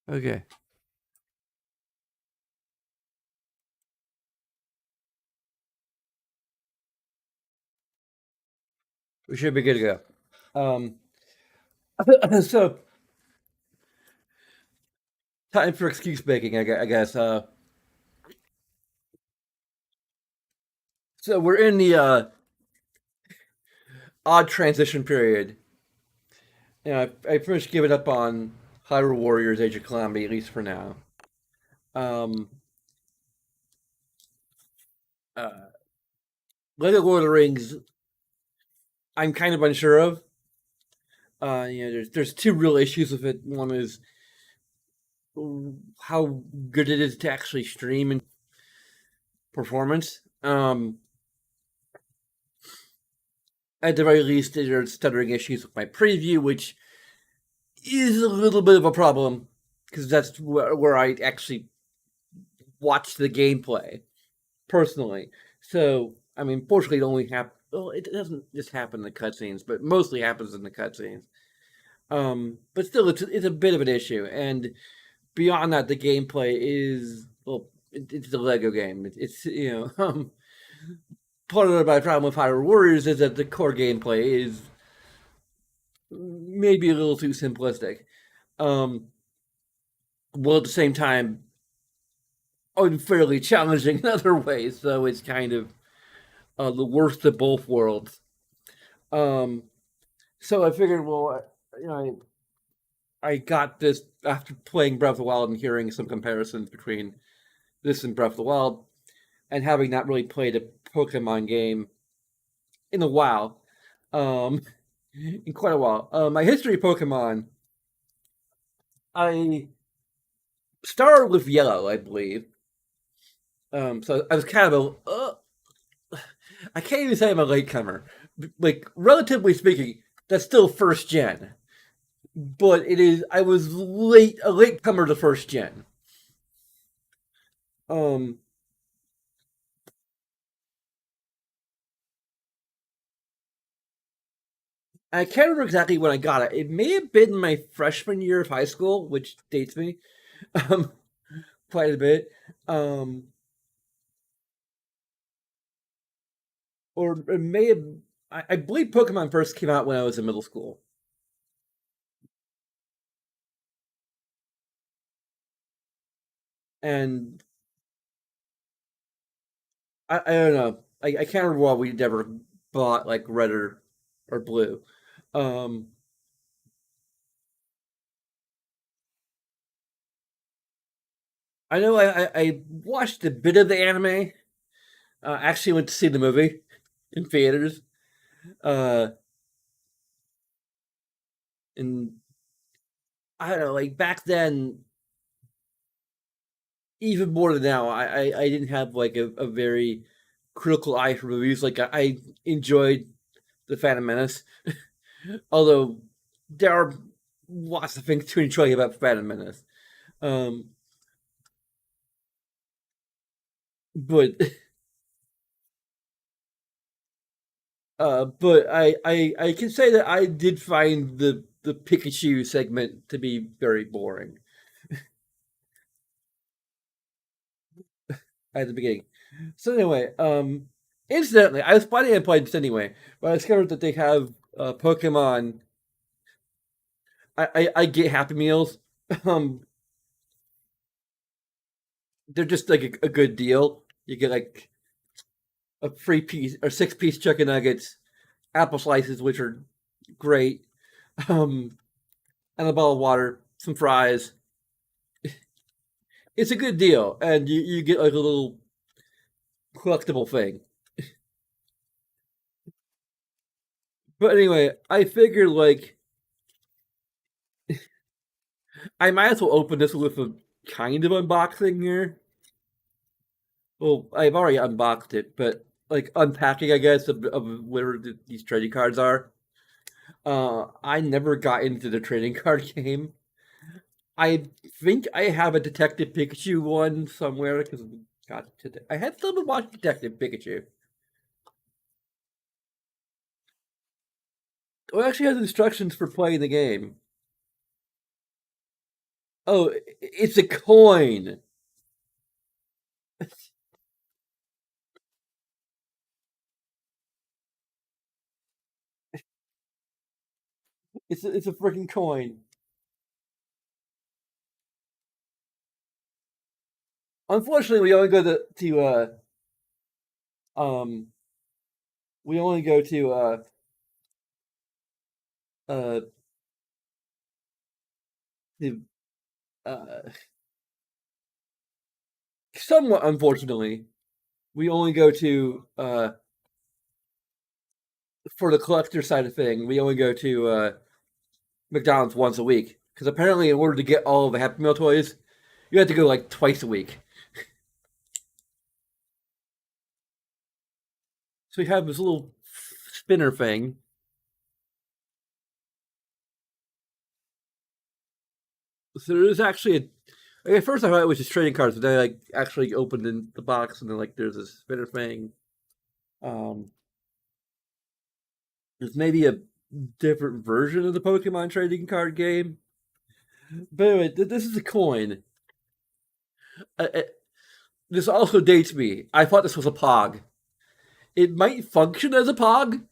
Okay. We should be good to go. So time for excuse making, I guess. So we're in the odd transition period. I pretty much given up on Hyrule Warriors Age of Calamity, at least for now. Um, uh, Lego Lord of the Rings, I'm kind of unsure of. There's two real issues with it. One is how good it is to actually stream and performance. At the very least, there's stuttering issues with my preview, which is a little bit of a problem because that's where I actually watch the gameplay personally. So, I mean, fortunately, it only happens. Well, it doesn't just happen in the cutscenes, but mostly happens in the cutscenes. But still, it's a bit of an issue, and beyond that, the gameplay is it's a Lego game. Part of my problem with Hyrule Warriors is that the core gameplay is maybe a little too simplistic. Um, while at the same time unfairly challenging in other ways. So it's kind of the worst of both worlds. Um, so I figured, well, I got this after playing Breath of the Wild and hearing some comparisons between this and Breath of the Wild, and having not really played a Pokemon game in a while, um, in quite a while. My history of Pokemon, I started with Yellow, I believe. So I was kind of I can't even say I'm a latecomer. Like, relatively speaking, that's still first gen. But it is, I was a latecomer to first gen. Um, I can't remember exactly when I got it. It may have been my freshman year of high school, which dates me um, quite a bit. Um, or it may have, I believe Pokemon first came out when I was in middle school. And I don't know. I can't remember why we never bought like red or blue. Um, I know I watched a bit of the anime. Actually went to see the movie in theaters. Uh, and I don't know, like back then, even more than now, I didn't have like a very critical eye for movies. Like I enjoyed the Phantom Menace, although there are lots of things to enjoy about Phantom Menace. Um, but but I can say that I did find the Pikachu segment to be very boring at the beginning. So anyway, incidentally, I was planning on playing this anyway, but I discovered that they have Pokemon. I get Happy Meals. Um, they're just like a good deal. You get like a free piece or 6-piece chicken nuggets, apple slices, which are great, um, and a bottle of water, some fries. It's a good deal, and you get like a little collectible thing. But anyway, I figured like I might as well open this with a kind of unboxing here. Well, I've already unboxed it, but like unpacking, I guess, of where these trading cards are. I never got into the trading card game. I think I have a Detective Pikachu one somewhere because I had someone watch Detective Pikachu. Well, it actually has instructions for playing the game. Oh, it's a coin. It's a freaking coin. Unfortunately, um we only go to uh the uh somewhat unfortunately we only go to for the collector side of thing. We only go to McDonald's once a week because apparently in order to get all of the Happy Meal toys, you have to go like twice a week. So we have this little spinner thing. So there's actually at first I thought it was just trading cards, but then I like actually opened in the box and then like there's this spinner thing. Um, there's maybe a different version of the Pokemon trading card game. But anyway, this is a coin. Uh, this also dates me. I thought this was a Pog. It might function as a Pog.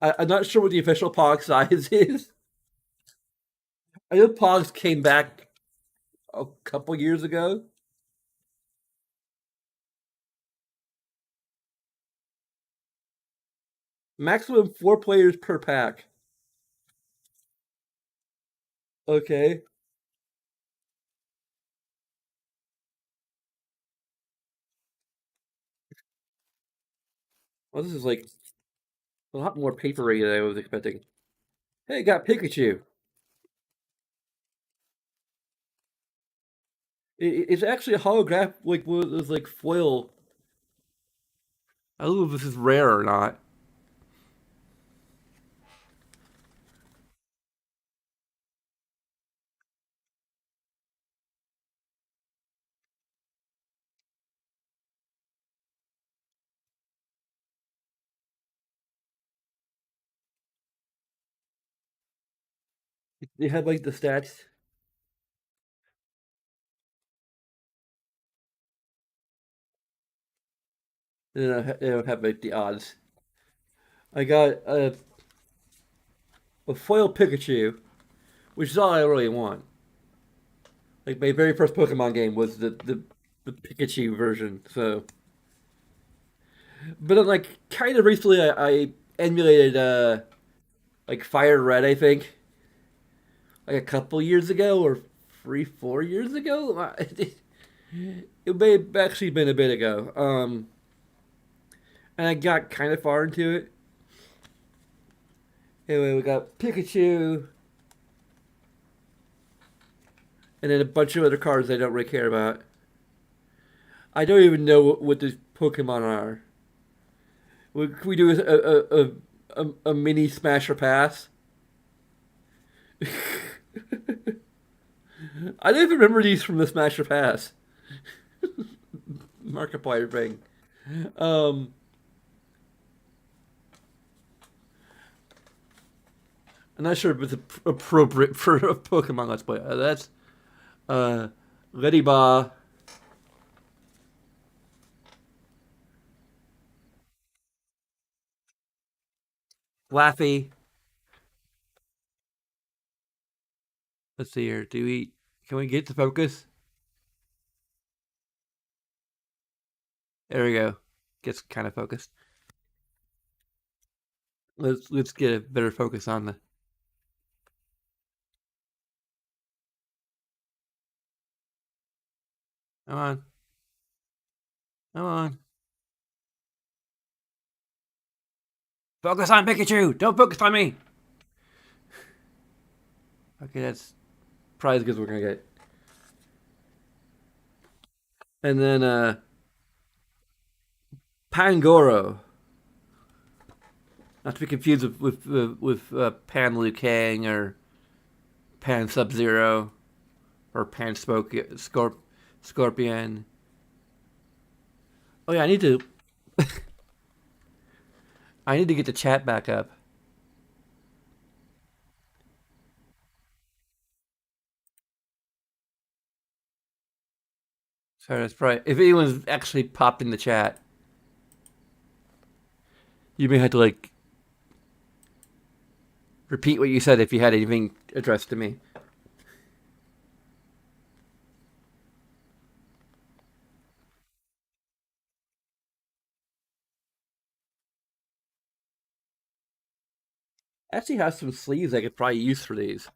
I'm not sure what the official Pog size is. I know Pogs came back a couple years ago. Maximum 4 players per pack. Okay. Well, this is like a lot more papery than I was expecting. Hey, got Pikachu. It's actually a holograph, like one of those like foil. I don't know if this is rare or not. They have like the stats. They don't have like the odds. I got a foil Pikachu, which is all I really want. Like my very first Pokemon game was the Pikachu version. So, but then like kind of recently, I emulated like Fire Red, I think, like a couple years ago or 4 years ago. It may have actually been a bit ago. And I got kind of far into it. Anyway, we got Pikachu, and then a bunch of other cards I don't really care about. I don't even know what these Pokemon are. Can we do a mini Smash or Pass? I don't even remember these from the Smash or Pass Markiplier thing. Um, I'm not sure if it's appropriate for a Pokemon Let's Play. That's uh, Lady Ba, Laffy. Let's see here. Do we? Can we get to focus? There we go. Gets kind of focused. Let's get a better focus on the. Come on, come on. Focus on Pikachu. Don't focus on me. Okay, that's probably as good as we're gonna get. And then Pangoro. Not to be confused with Pan Liu Kang or Pan Sub Zero or Pan Scorpion. Oh yeah, I need to get the chat back up. Sorry, that's right. If anyone's actually popped in the chat, you may have to like repeat what you said if you had anything addressed to me. I actually have some sleeves I could probably use for these.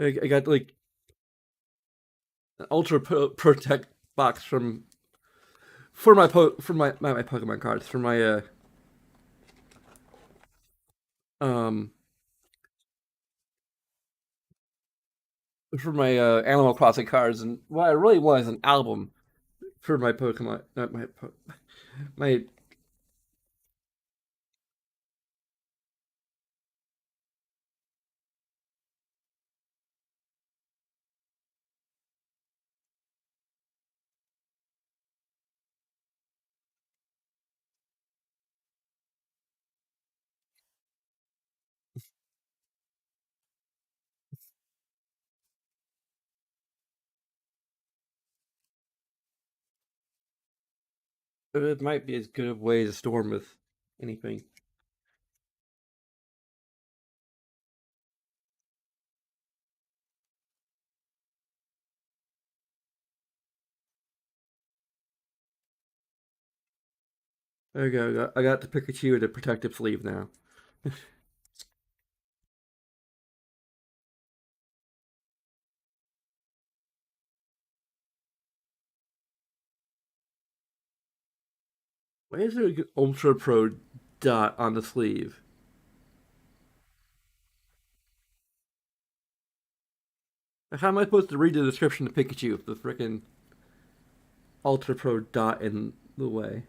I got like an ultra protect box from for my Pokemon cards for my um for my Animal Crossing cards, and what I really want is an album for my Pokemon, not my. It might be as good a way to store them with anything. There you go. I got the Pikachu with a protective sleeve now. Why is there an Ultra Pro dot on the sleeve? How am I supposed to read the description of Pikachu if the freaking Ultra Pro dot in the way?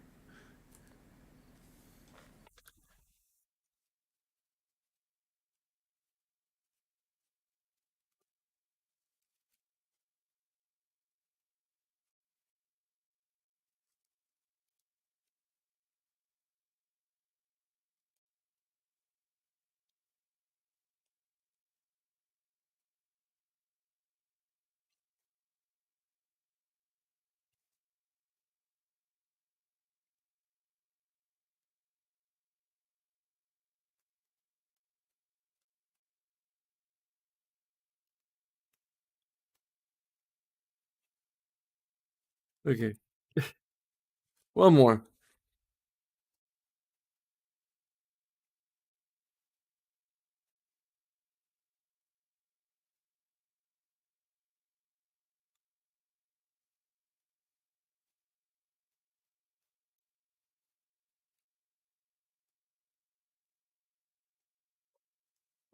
Okay, one more.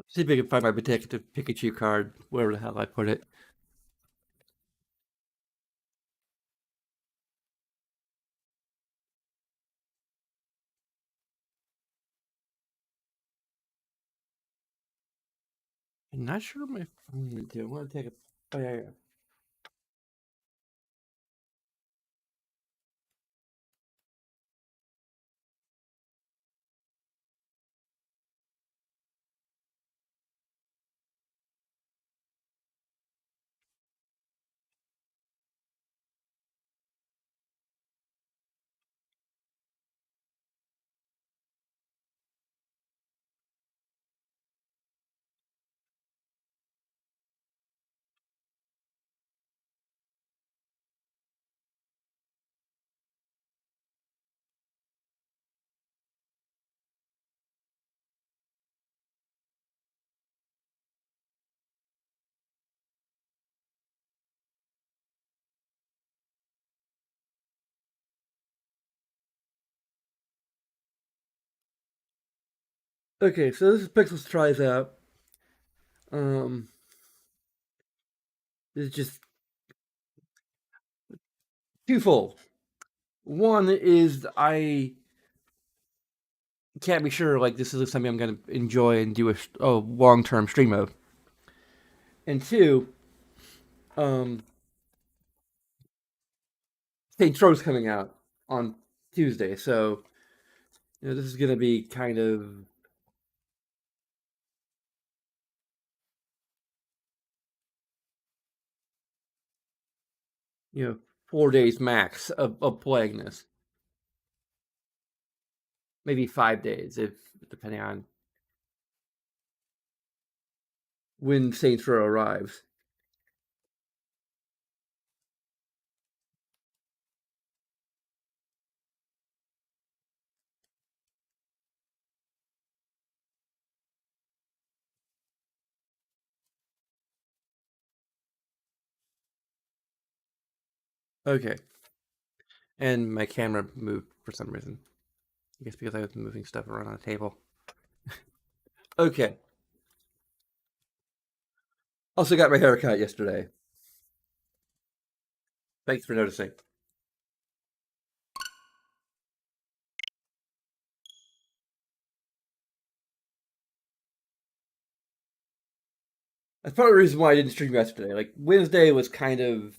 See if I can find my protective Pikachu card, wherever the hell I put it. I'm not sure my phone would do. I want to take a. Oh, yeah, yeah. Okay, so this is Pixels tries out. Um, it's just twofold. One is I can't be sure like this is something I'm going to enjoy and do a long term stream of. And two, um, Saints Row's coming out on Tuesday. So this is gonna be kind of 4 days max of playing this. Maybe 5 days, if depending on when Saints Row arrives. Okay. And my camera moved for some reason. I guess because I was moving stuff around on the table. Okay. Also got my hair cut yesterday. Thanks for noticing. That's part of the reason why I didn't stream yesterday. Like Wednesday was kind of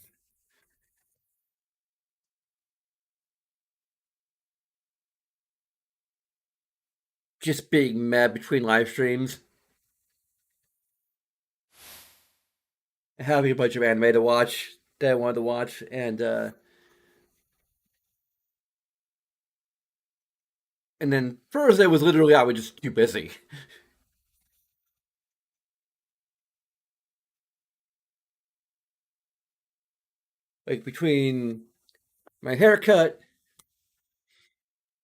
just being mad between live streams, having a bunch of anime to watch that I wanted to watch, and then Thursday was literally I was just too busy. Like between my haircut,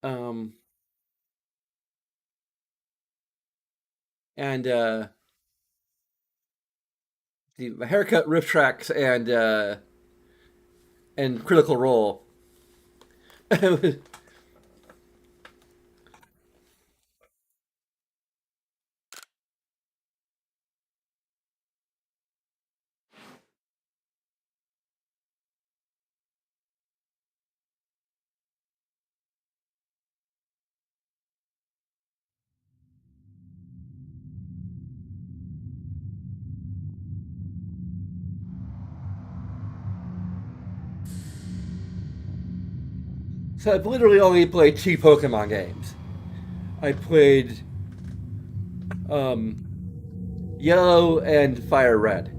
um, and my haircut, riff tracks, and Critical Role. So I've literally only played 2 Pokemon games. I played Yellow and Fire Red.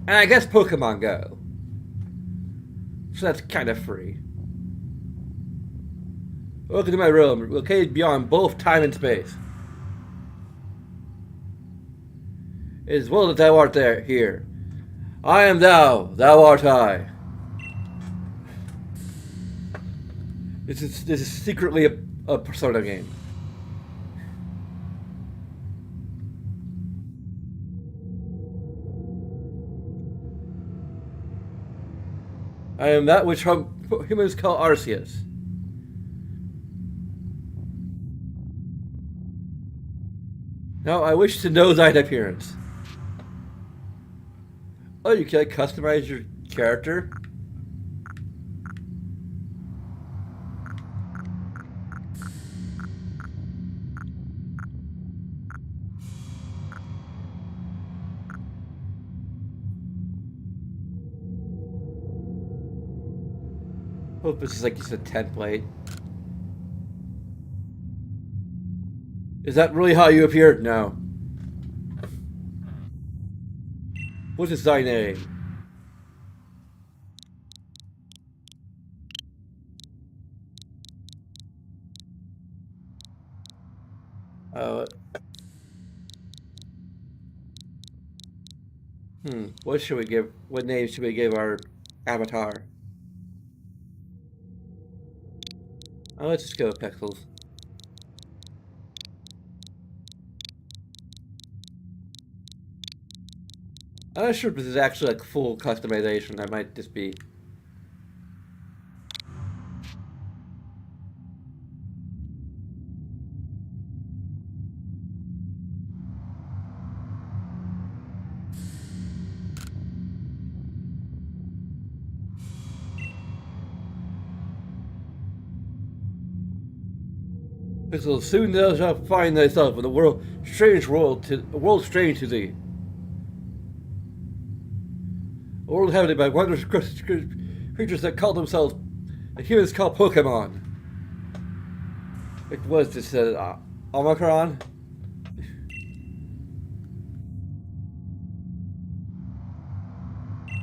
And I guess Pokemon Go. So that's kind of free. Welcome to my room, located beyond both time and space. It is well that thou art there here. I am thou, thou art I. This is secretly a Persona game. I am that which humans call Arceus. Now I wish to know thine appearance. Oh, you can customize your character? Hope this is like just a template. Is that really how you appeared? No. What is thy name? Uh, What should we give? What name should we give our avatar? Oh, let's just go with Pixels. I'm not sure if this is actually like full customization. That might just be. Pixels, soon thou shalt find thyself in a world strange to thee. A world inhabited by wondrous creatures that call themselves The humans call Pokemon. It was just Omicron.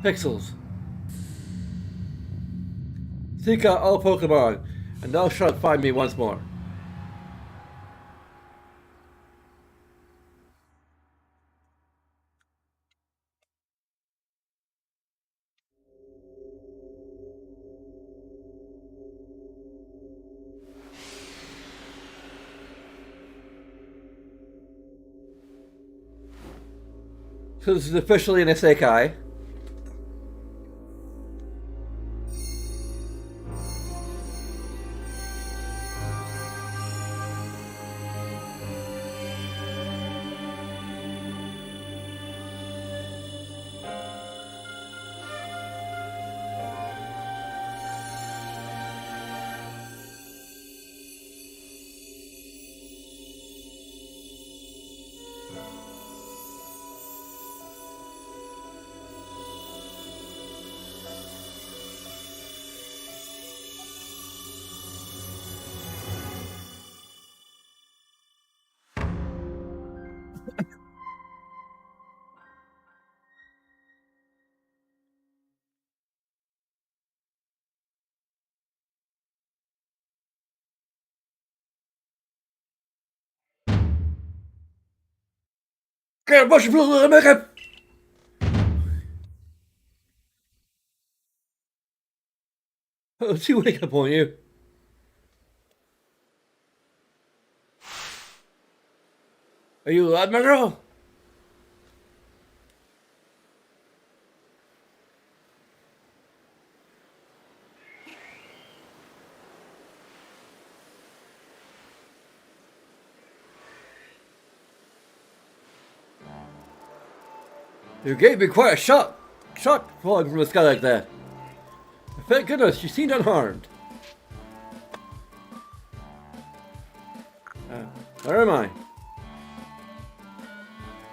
Pixels. Seek out all Pokemon, and thou shalt find me once more. So this is officially an isekai. Get a bunch of blue makeup. Oh, she wake up on you. Are you alive, my girl? You gave me quite a shock falling from the sky like that. Thank goodness you seemed unharmed. Where am I?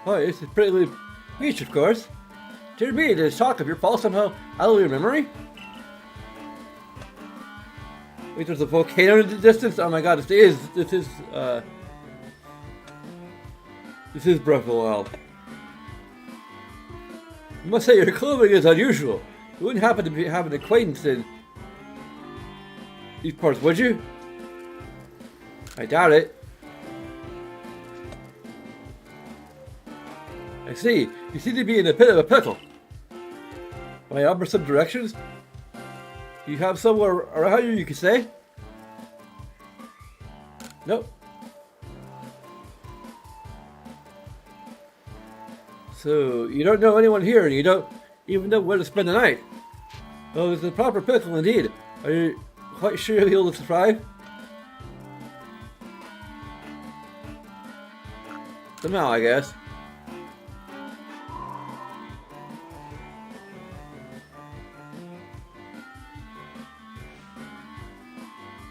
Oh, this is pretty little beach, of course. Dear me, the shock of your fall somehow out of your memory? Wait, there's a volcano in the distance? Oh my god, this is Breath of the Wild. I must say your clothing is unusual. You wouldn't happen to have an acquaintance in these parts, would you? I doubt it. I see. You seem to be in a bit of a pickle. May I offer some directions? Do you have somewhere around you could say? Nope. So, you don't know anyone here, and you don't even know where to spend the night. Oh, it's a proper pickle indeed. Are you quite sure you'll be able to survive? Somehow, I guess.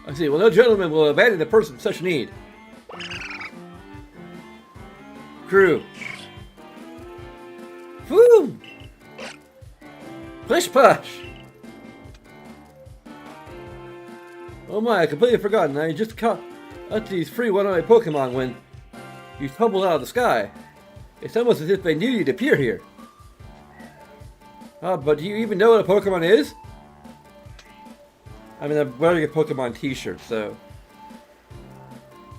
I see. Well, no gentleman will abandon a person in such need. Crew. Woo! Plish Push! Oh my, I completely forgotten. I just caught these free one-eyed Pokemon when you tumbled out of the sky. It's almost as if they knew you'd appear here. But do you even know what a Pokemon is? I mean, I'm wearing a Pokemon t-shirt, so...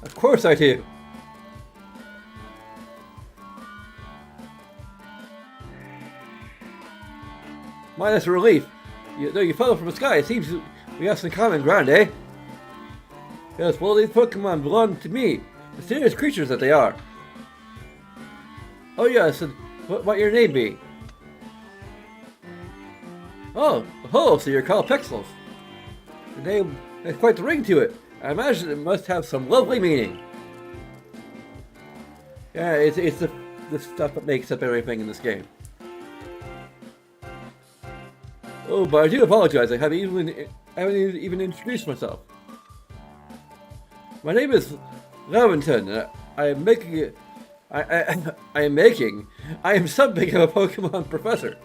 Of course I do! Minus relief. Though you fell from the sky, it seems we have some common ground, eh? Yes, well, these Pokemon belong to me. Mysterious creatures that they are. Oh yes, and what might your name be? Oh, so you're called Pixels. The name has quite the ring to it. I imagine it must have some lovely meaning. Yeah, it's the stuff that makes up everything in this game. Oh, but I do apologize. I haven't even introduced myself. My name is Levinton. I am something of a Pokemon professor.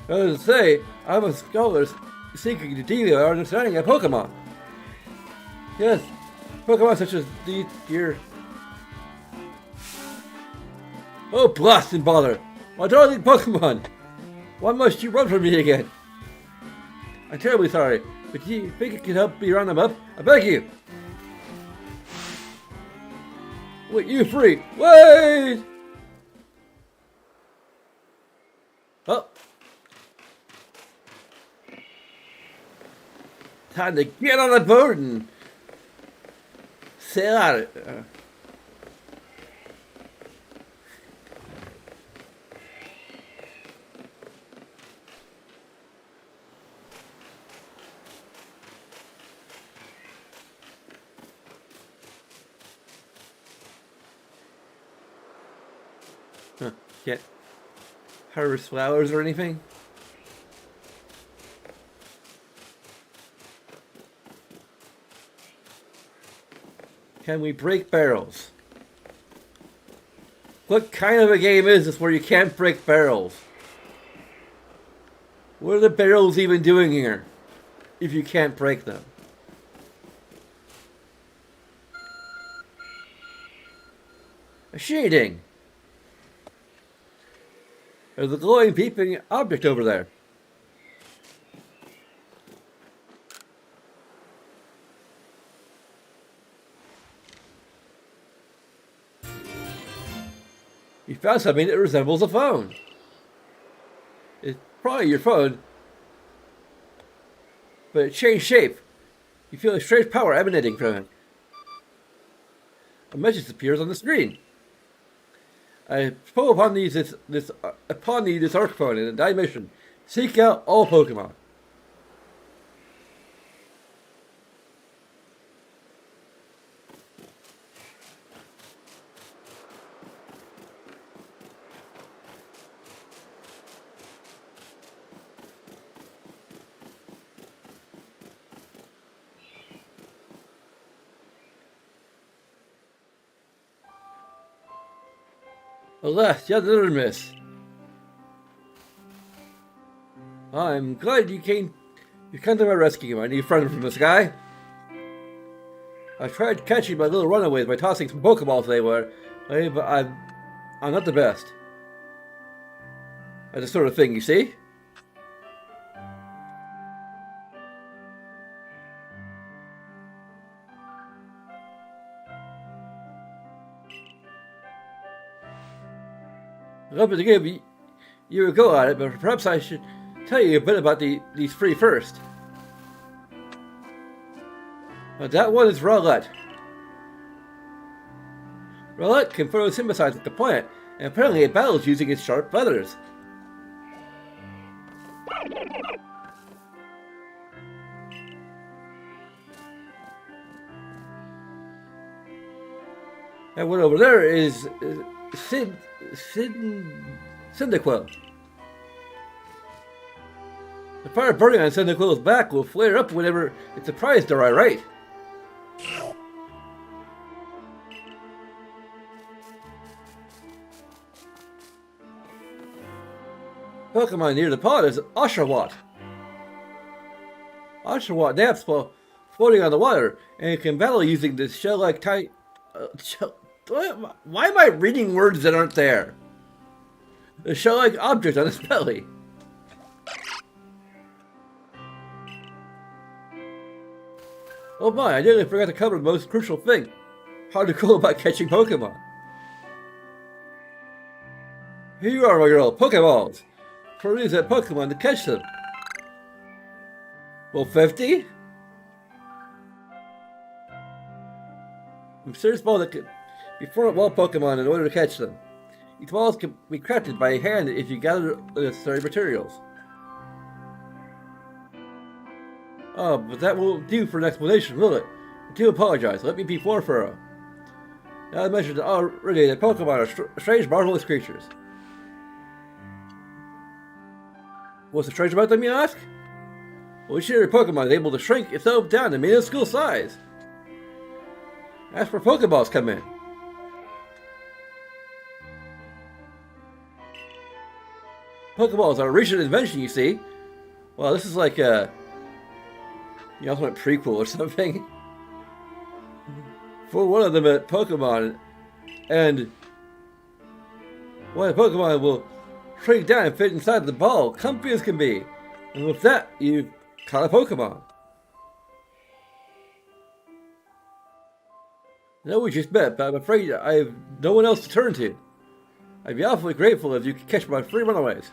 As I say, I'm a scholar seeking to deal our understanding of Pokemon. Yes, Pokemon such as these here. Oh, blast and bother! My darling Pokemon! Why must you run from me again? I'm terribly sorry, but do you think it can help me round them up? I beg you! Wait, you free! Wait! Oh! Time to get on the boat and sail out. Can't harvest flowers or anything. Can we break barrels? What kind of a game is this where you can't break barrels? What are the barrels even doing here if you can't break them? A shading. There's a glowing, peeping object over there. You found something that resembles a phone. It's probably your phone, but it changed shape. You feel a strange power emanating from it. A message appears on the screen. I spoke upon these this Arc phone in a dimension. Seek out all Pokemon. Alas, yet another miss. I'm glad you came to my rescue, my new friend from the sky. I tried catching my little runaways by tossing some Pokeballs they were, but I'm not the best. That's the sort of thing, you see? I'm hoping to give you a go at it, but perhaps I should tell you a bit about these three first. That one is Rowlet. Rowlet can photosynthesize with the plant, and apparently it battles using its sharp feathers. And one over there is Cyndaquil. The fire burning on Cyndaquil's back will flare up whenever it's surprised or irate. Pokemon near the pod is Oshawott. Oshawott naps while floating on the water, and it can battle using the shell-like type. Why am I reading words that aren't there? The shell-like object on its belly. Oh my, I nearly forgot to cover the most crucial thing. How to go about catching Pokemon. Here you are, my girl, Pokeballs. Produce that Pokemon to catch them. Well, 50? Serious ball that can be thrown at wild Pokemon in order to catch them. These balls can be crafted by hand if you gather the necessary materials. Oh, but that won't do for an explanation, will it? I do apologize. Let me be more thorough. Now I mentioned already that Pokemon are strange, marvelous creatures. What's so strange about them, you ask? Well, each of Pokemon is able to shrink itself down to minuscule size. That's where Pokeballs come in. Pokeballs are a recent invention, you see. Well, this is like You also want prequel or something. For one of them at Pokemon, and one of the Pokemon will shrink down and fit inside the ball, comfy as can be. And with that, you've caught a Pokemon. I know we just met, but I'm afraid I have no one else to turn to. I'd be awfully grateful if you could catch my 3 runaways.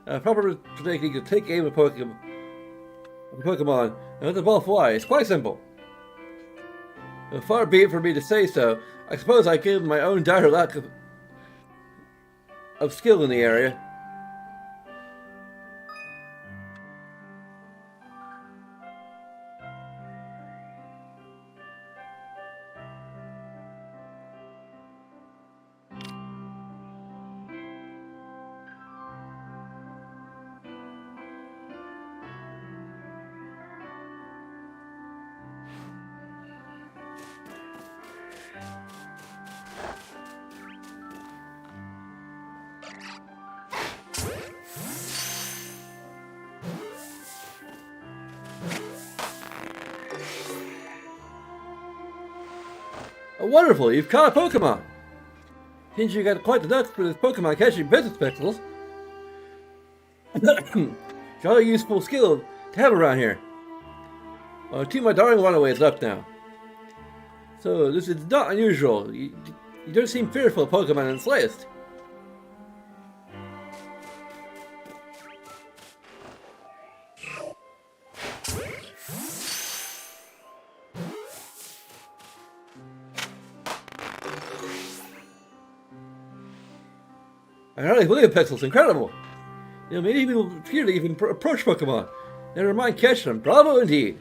Proper technique to take aim at Pokemon and let the ball fly. It's quite simple. Far be it for me to say so. I suppose I give my own dire lack of skill in the area. Oh, wonderful! You've caught a Pokemon! Seems you got quite the nuts for this Pokemon catching business pixels. It's all a useful skill to have around here. 2 of my darling runaways left now. So this is not unusual. You don't seem fearful of Pokemon in the slightest. I hardly believe Pixel's incredible. You know, many people appear to even approach Pokemon. Never mind catching them. Bravo indeed.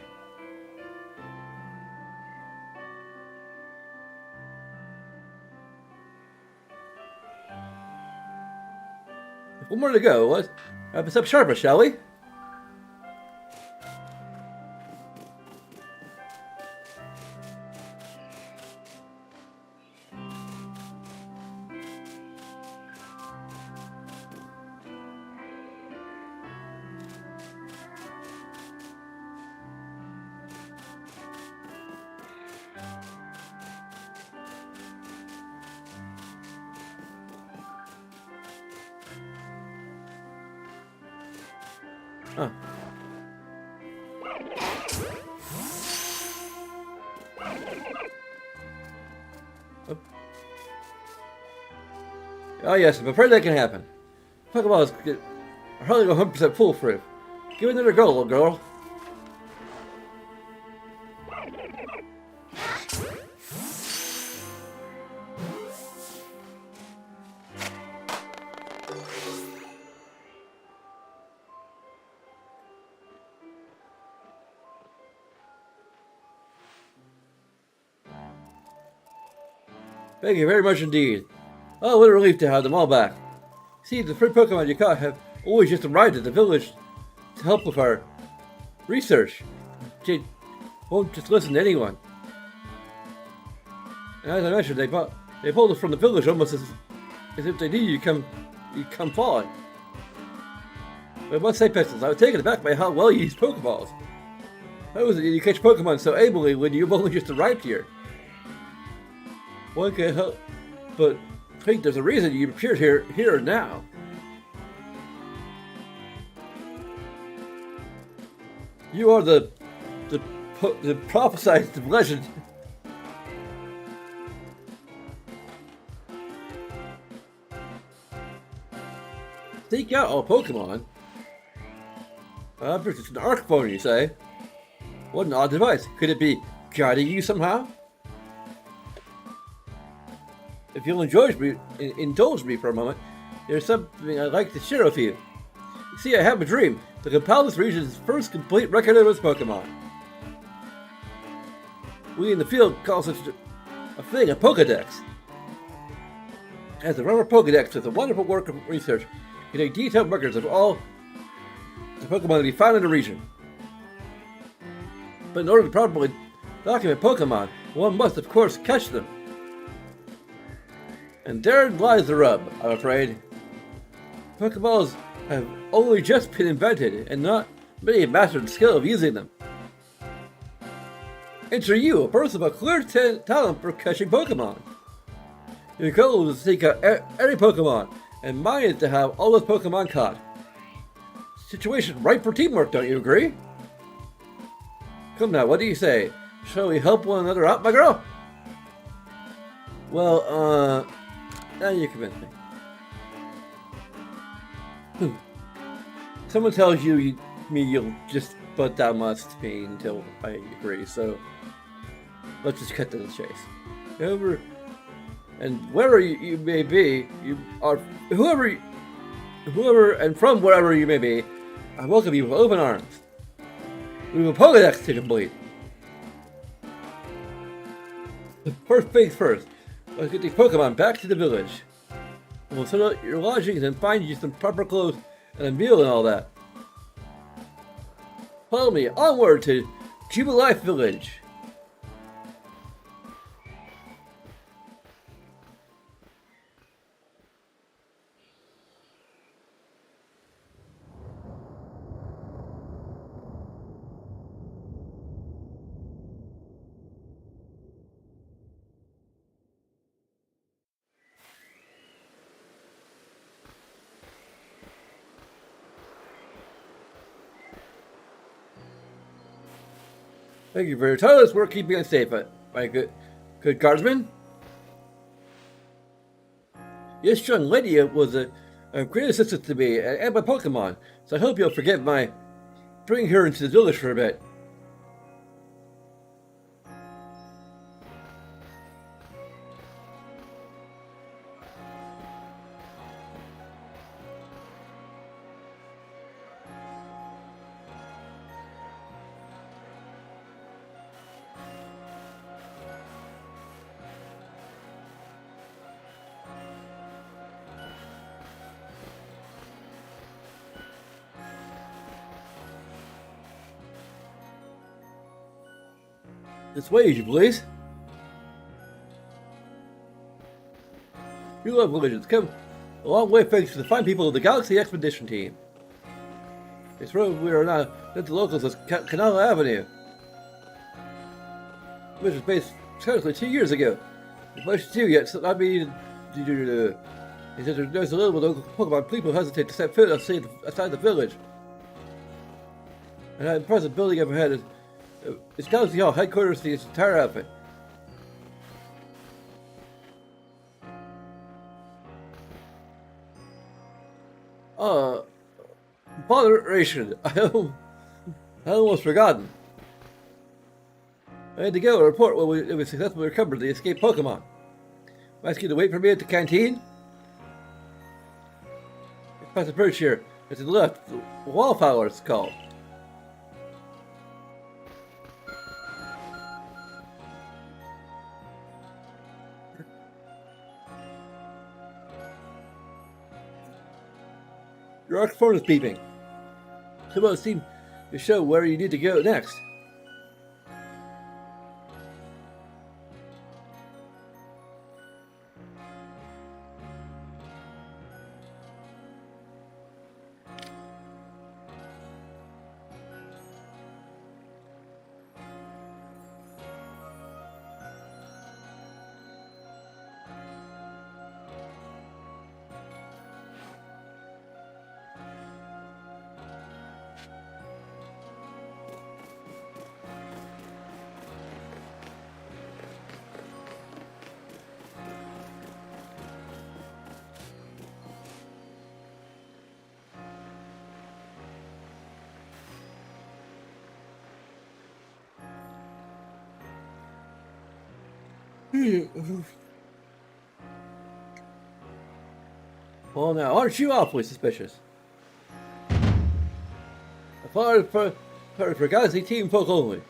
One more to go. Let's wrap this up sharper, shall we? Oh. Oh yes, I'm afraid that can happen. Pokeballs are hardly 100% foolproof. Give it another go, little girl. Thank you very much indeed. Oh, what a relief to have them all back. See, the 3 Pokemon you caught have always just arrived at the village to help with our research. They won't just listen to anyone. And as I mentioned, they pulled us from the village almost as if they knew you'd come forward. But I must say, Pistols, I was taken aback by how well you used Pokeballs. How was it you catch Pokemon so ably when you've only just arrived here? One can't help but think there's a reason you appeared here now. You are the prophesied legend. Seek out all Pokemon. It's an arc phone, you say? What an odd device. Could it be guiding you somehow? If you'll indulge me for a moment, there's something I'd like to share with you. You see, I have a dream to compile this region's first complete record of its Pokemon. We in the field call such a thing a Pokedex. As a rubber Pokedex is a wonderful work of research, containing detailed records of all the Pokemon to be found in the region. But in order to properly document Pokemon, one must, of course, catch them. And therein lies the rub, I'm afraid. Pokeballs have only just been invented, and not many have mastered the skill of using them. Enter you, a person with a clear talent for catching Pokemon. Your goal is to seek out any Pokemon, and mine is to have all those Pokemon caught. Situation ripe for teamwork, don't you agree? Come now, what do you say? Shall we help one another out, my girl? Well, now you convince me. Someone tells you'll just butt down much to me until I agree, so let's just cut to the chase. Whoever you may be, you are whoever and from wherever you may be, I welcome you with open arms. We have a Pokedex to complete. First things first, let's get these Pokemon back to the village. We'll set out your lodgings and find you some proper clothes and a meal and all that. Follow me onward to Jubilife Village. Thank you for your tireless work keeping us safe, my good guardsman. This young lady was a great assistance to me and my Pokemon, so I hope you'll forgive my bringing her into the village for a bit. This way, you please. You love religions. Come a long way thanks to the fine people of the Galaxy Expedition Team. This road we are now at the locals as Canal Avenue, which was based technically 2 years ago. The place too yet, so I mean, he said there's a little bit of Pokemon people hesitate to set foot outside the village. And the present building I've had is Galaxy Hall, headquarters to this entire outfit. Botheration. I almost forgotten. I had to go and report when we successfully recovered the escaped Pokemon. Ask you to wait for me at the canteen? Past the bridge here. It's to the left. The Wallflower it's called. Your arc phone is beeping. Someone seemed to show where you need to go next. Well, now, aren't you awfully suspicious? A party for Galaxy Team folk only.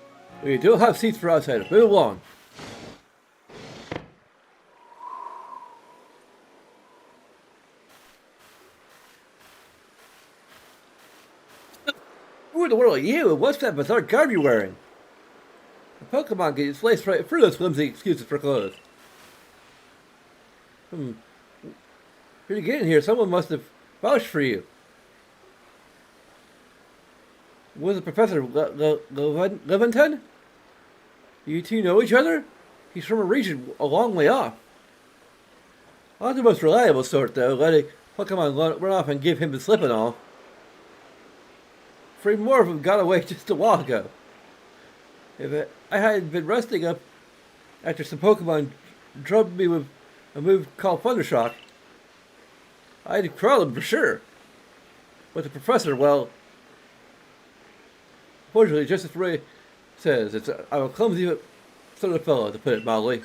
We don't have seats for outsiders. Move along. Who in the world are you? What's that bizarre garb you're wearing? The Pokemon get sliced right through those flimsy excuses for clothes. Pretty good in here. Someone must have vouched for you. Was it Professor Leventon? You two know each other? He's from a region a long way off. Not the most reliable sort, though, letting Pokemon run off and give him the slip and all. Three more of them got away just a while ago. If I hadn't been resting up after some Pokemon drubbed me with a move called Thundershock, I'd corral them for sure. But the professor, well, fortunately, just as Ray says, I'm a clumsy sort of fellow, to put it mildly.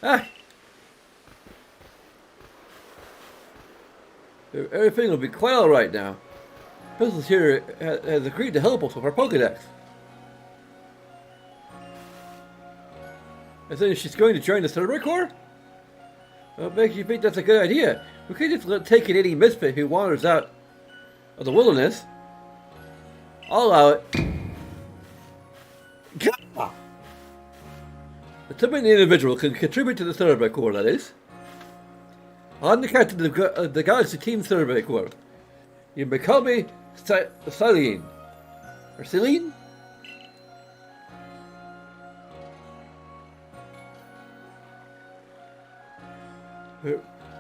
Ah! Everything will be quite alright now. Princess here has agreed to help us with our Pokedex. I said she's going to join the Cerebrate Corps? What makes you think that's a good idea? We could just take in any misfit who wanders out of the wilderness. I'll allow it. Gah! A timid individual can contribute to the Cerebrate Corps, that is. I'm the captain of the Galaxy Team Cerebrate Corps. You may call me Celine. Or Celine?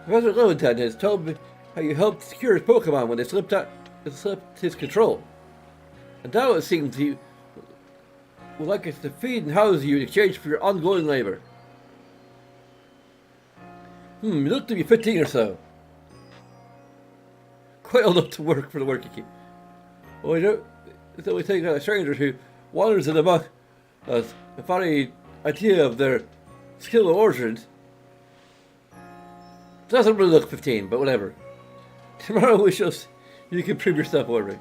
Professor Lewinton has told me how you helped secure his Pokemon when they slipped his control. And now it seems he would like us to feed and house you in exchange for your ongoing labor. You look to be 15 or so. Quite old enough to work for the work you keep. Well, you don't. It's only taking out a stranger who wanders in among us without any idea of their skill or origins. Doesn't really look 15, but whatever. Tomorrow we shall see. You can prove yourself ordering.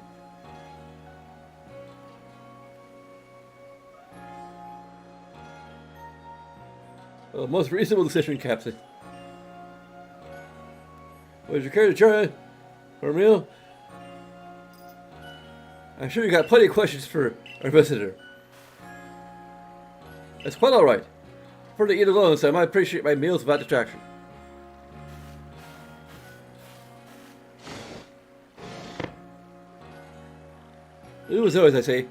Well, most reasonable decision, Captain. Would you care to join for a meal? I'm sure you got plenty of questions for our visitor. That's quite alright. I prefer to eat alone, so I might appreciate my meals without distraction. It was always, I say.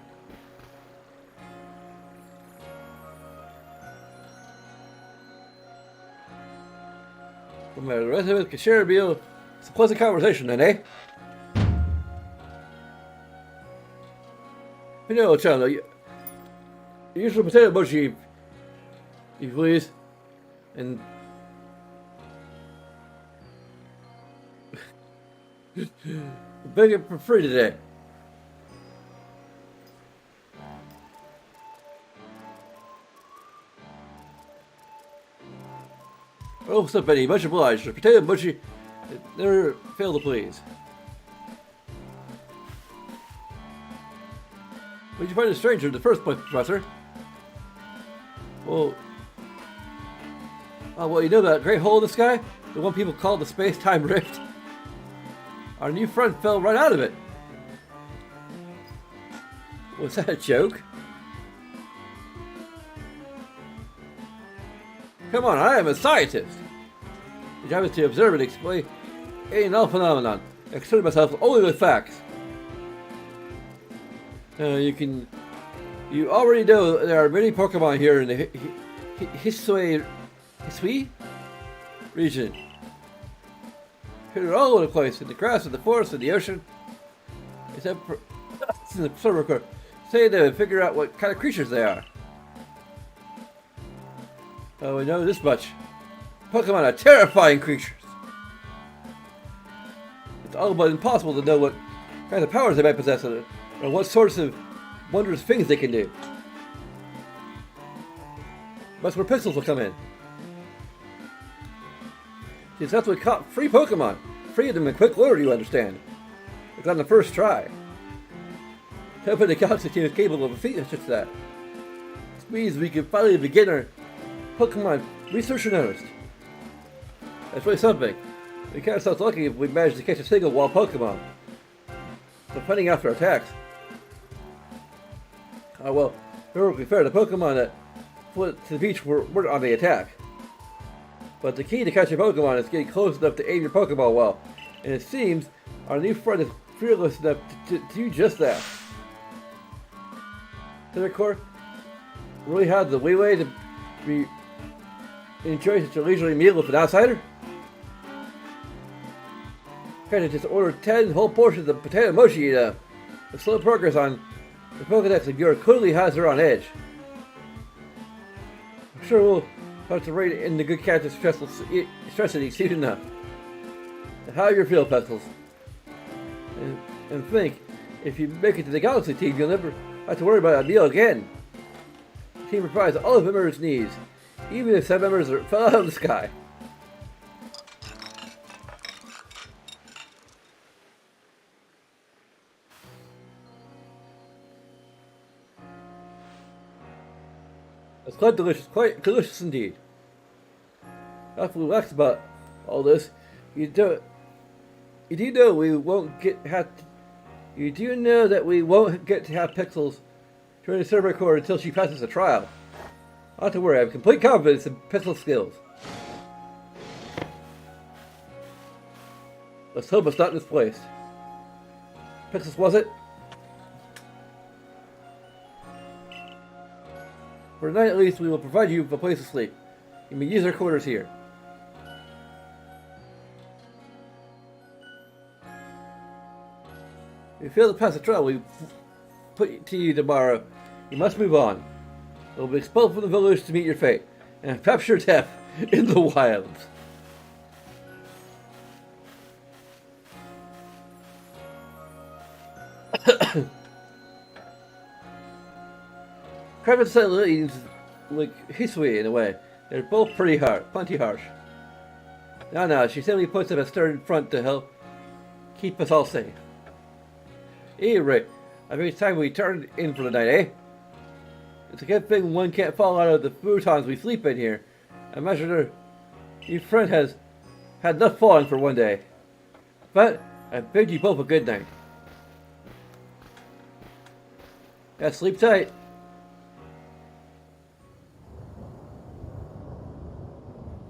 No matter the rest of it, can share a meal. It's a pleasant conversation then, eh? You know, Channel, you use the potato emoji, you please. And beg it for free today. Oh, what's up, Benny? Much obliged. The potato mushy never fail to please. Where'd you find a stranger in the first place, Professor? Well, you know that great hole in the sky? The one people call the space-time rift? Our new friend fell right out of it. Was that a joke? Come on, I am a scientist. The job is to observe and explain any null phenomenon. I concern myself only with facts. You already know there are many Pokemon here in the Hisui region. They're all over the place, in the grass, in the forest, in the ocean. Except for in the server court. Say they would figure out what kind of creatures they are. Oh, we know this much. Pokemon are terrifying creatures. It's all but impossible to know what kind of powers they might possess or what sorts of wondrous things they can do. That's where pixels will come in. Since that's what caught free Pokemon. Free of them in quick order, you understand. It's on the first try. Hoping the Galaxy team is capable of defeating such that. This means we can finally begin our Pokemon research in earnest. That's really something. We can't stop lucky if we manage to catch a single wild Pokemon. So finding after attacks. Well, to be fair, the Pokemon that flew to the beach were on the attack. But the key to catching Pokemon is getting close enough to aim your Pokeball well. And it seems our new friend is fearless enough to do just that. Core, really have the leeway to be enjoy such a leisurely meal with an outsider? Kind of just order 10 whole portions of potato mochi with slow progress on the Pokedex of your clearly has her on edge. I'm sure we'll have to rate in the good character's stress exceed enough. How you feel, Pestles? And think, if you make it to the Galaxy team, you'll never have to worry about a meal again. The team provides all of the members' needs, even if some members fell out of the sky. It's quite delicious indeed. After we relax about all this, you do know we won't get you do know that we won't get to have Pixels join the server core until she passes a trial. Not to worry, I have complete confidence in Pixel's skills. Let's hope it's not misplaced. Pixels, was it? For tonight at least, we will provide you with a place to sleep. You may use our quarters here. If you fail to pass the trial we put to you tomorrow, you must move on. You will be expelled from the village to meet your fate, and perhaps your death in the wilds. Kraven said leads like Hisui in a way. They're both plenty harsh. No, she simply puts up a stern front to help keep us all safe. Anyway, I think it's time we turned in for the night, eh? It's a good thing one can't fall out of the futons we sleep in here. I imagine your friend has had enough falling for one day. But I bid you both a good night. Yeah, sleep tight.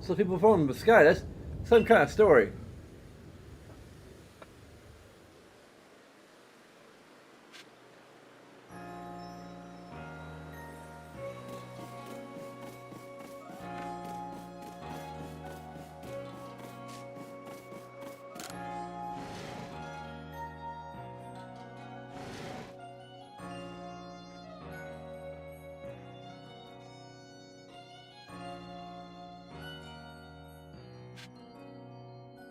So people from the sky, that's some kind of story.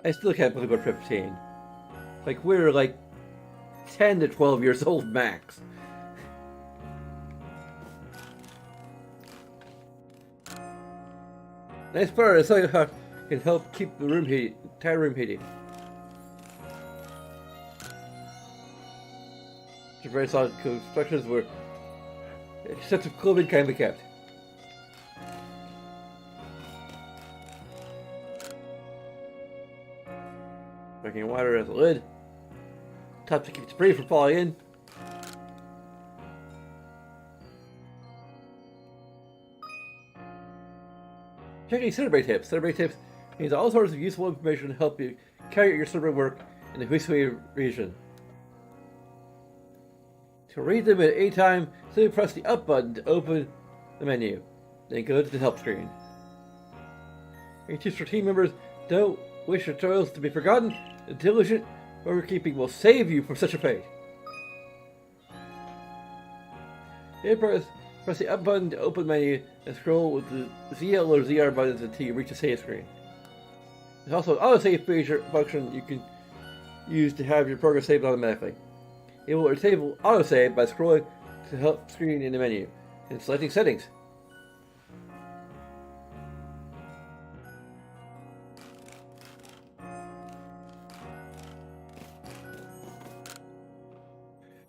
I still can't believe we're 15. Like, we're like 10 to 12 years old max. Nice part is how you can help keep the room heated, entire room heated. The very solid constructions were sets of clothing can be kept. Drinking water as a lid. Top to keep debris from falling in. Checking Cerebrate tips. Cerebrate tips means all sorts of useful information to help you carry out your Cerebrate work in the Hisui region. To read them at any time, simply press the up button to open the menu. Then go to the help screen. Any tips for team members don't wish your tutorials to be forgotten? The diligent overkeeping will save you from such a fate. Then press the up button to open the menu and scroll with the ZL or ZR buttons until you reach the save screen. There's also an autosave feature function you can use to have your program saved automatically. It will disable autosave by scrolling to the help screen in the menu and selecting settings.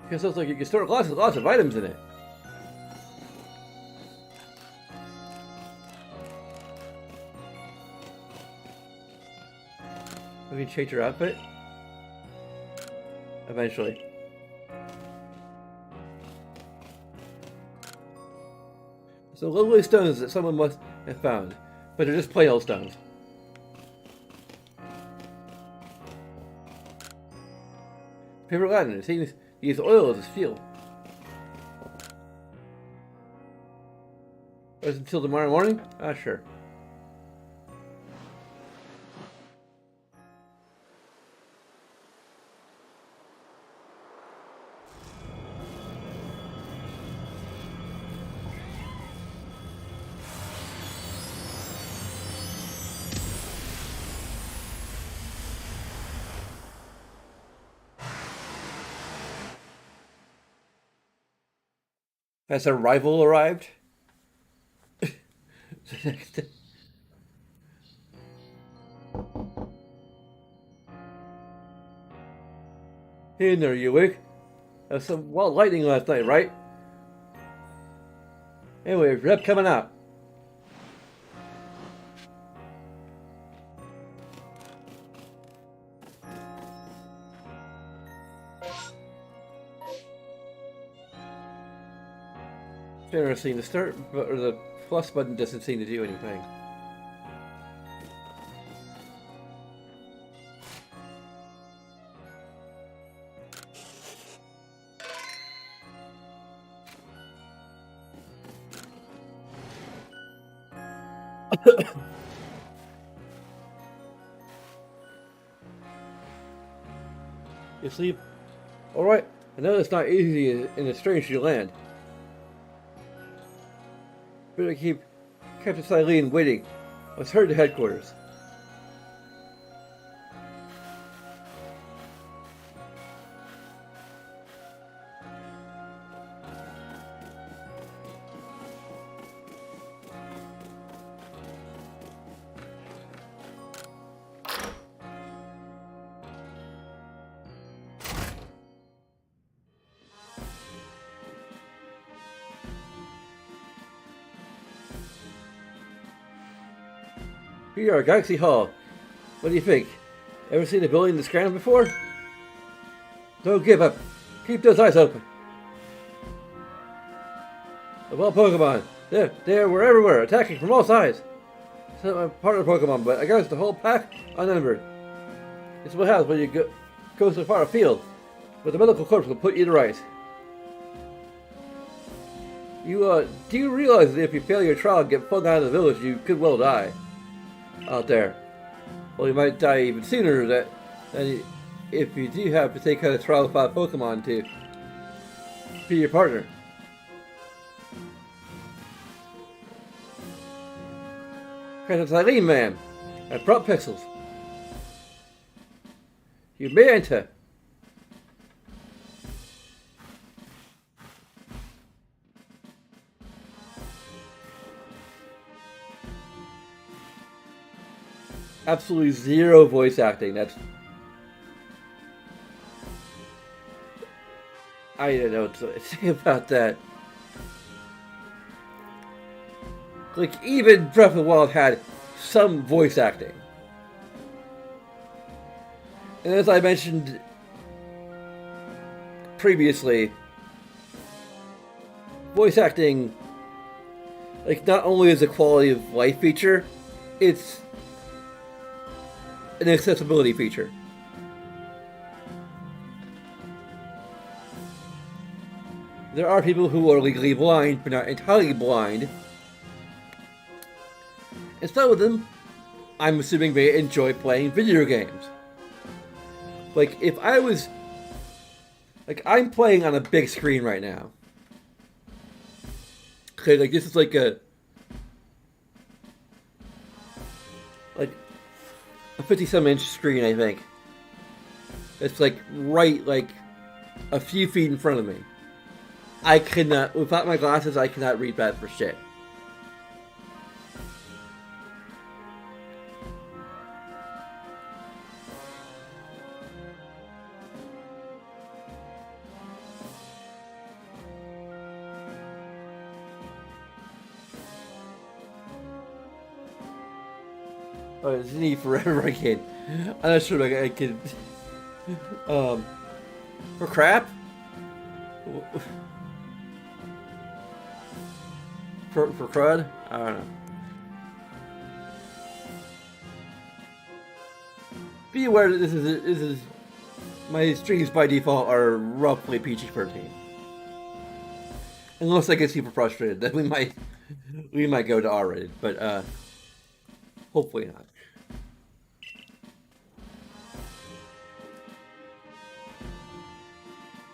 Because it looks like you can store lots of items in it. We can change your outfit eventually. So lovely stones that someone must have found, but they're just plain old stones. Paper Latin, it seems to use oil as its fuel. Was it until tomorrow morning? Sure. Has a rival arrived? Hey there, you awake? There's some wild lightning last night, right? Anyway, rep coming out. Interesting. The start or the plus button doesn't seem to do anything. You sleep? Alright, I know it's not easy in a strange new land. Better keep Captain Silene waiting. Let's hurry to headquarters. Here are Galaxy Hall. What do you think? Ever seen a building this grand before? Don't give up. Keep those eyes open. The wild Pokemon. We're everywhere, attacking from all sides. It's not my part of the Pokemon, but I guess the whole pack unnumbered. It's what happens when you go so far afield. But the medical corps will put you to rights. Do you realize that if you fail your trial and get flung out of the village, you could well die out there? Well, you might die even sooner than if you do have to take out a trial of 5 Pokemon to be your partner. Captain Silene, ma'am. I brought pixels. You may enter. Absolutely zero voice acting. I don't know what to say about that. Like, even Breath of the Wild had some voice acting. And as I mentioned previously, voice acting, like, not only is a quality of life feature, it's an accessibility feature. There are people who are legally blind, but not entirely blind. And some of them, I'm assuming they enjoy playing video games. Like, if I was... Like, I'm playing on a big screen right now. Okay, like, this is like a 50-some inch screen, I think. It's like right, like a few feet in front of me. I cannot, without my glasses, I cannot read that for shit. Oh, it's neat forever again. I'm not sure I can. For crap? For crud? I don't know. Be aware that this is my streams by default are roughly PG-13. Unless I get super frustrated, then we might We might go to R-rated, but hopefully not.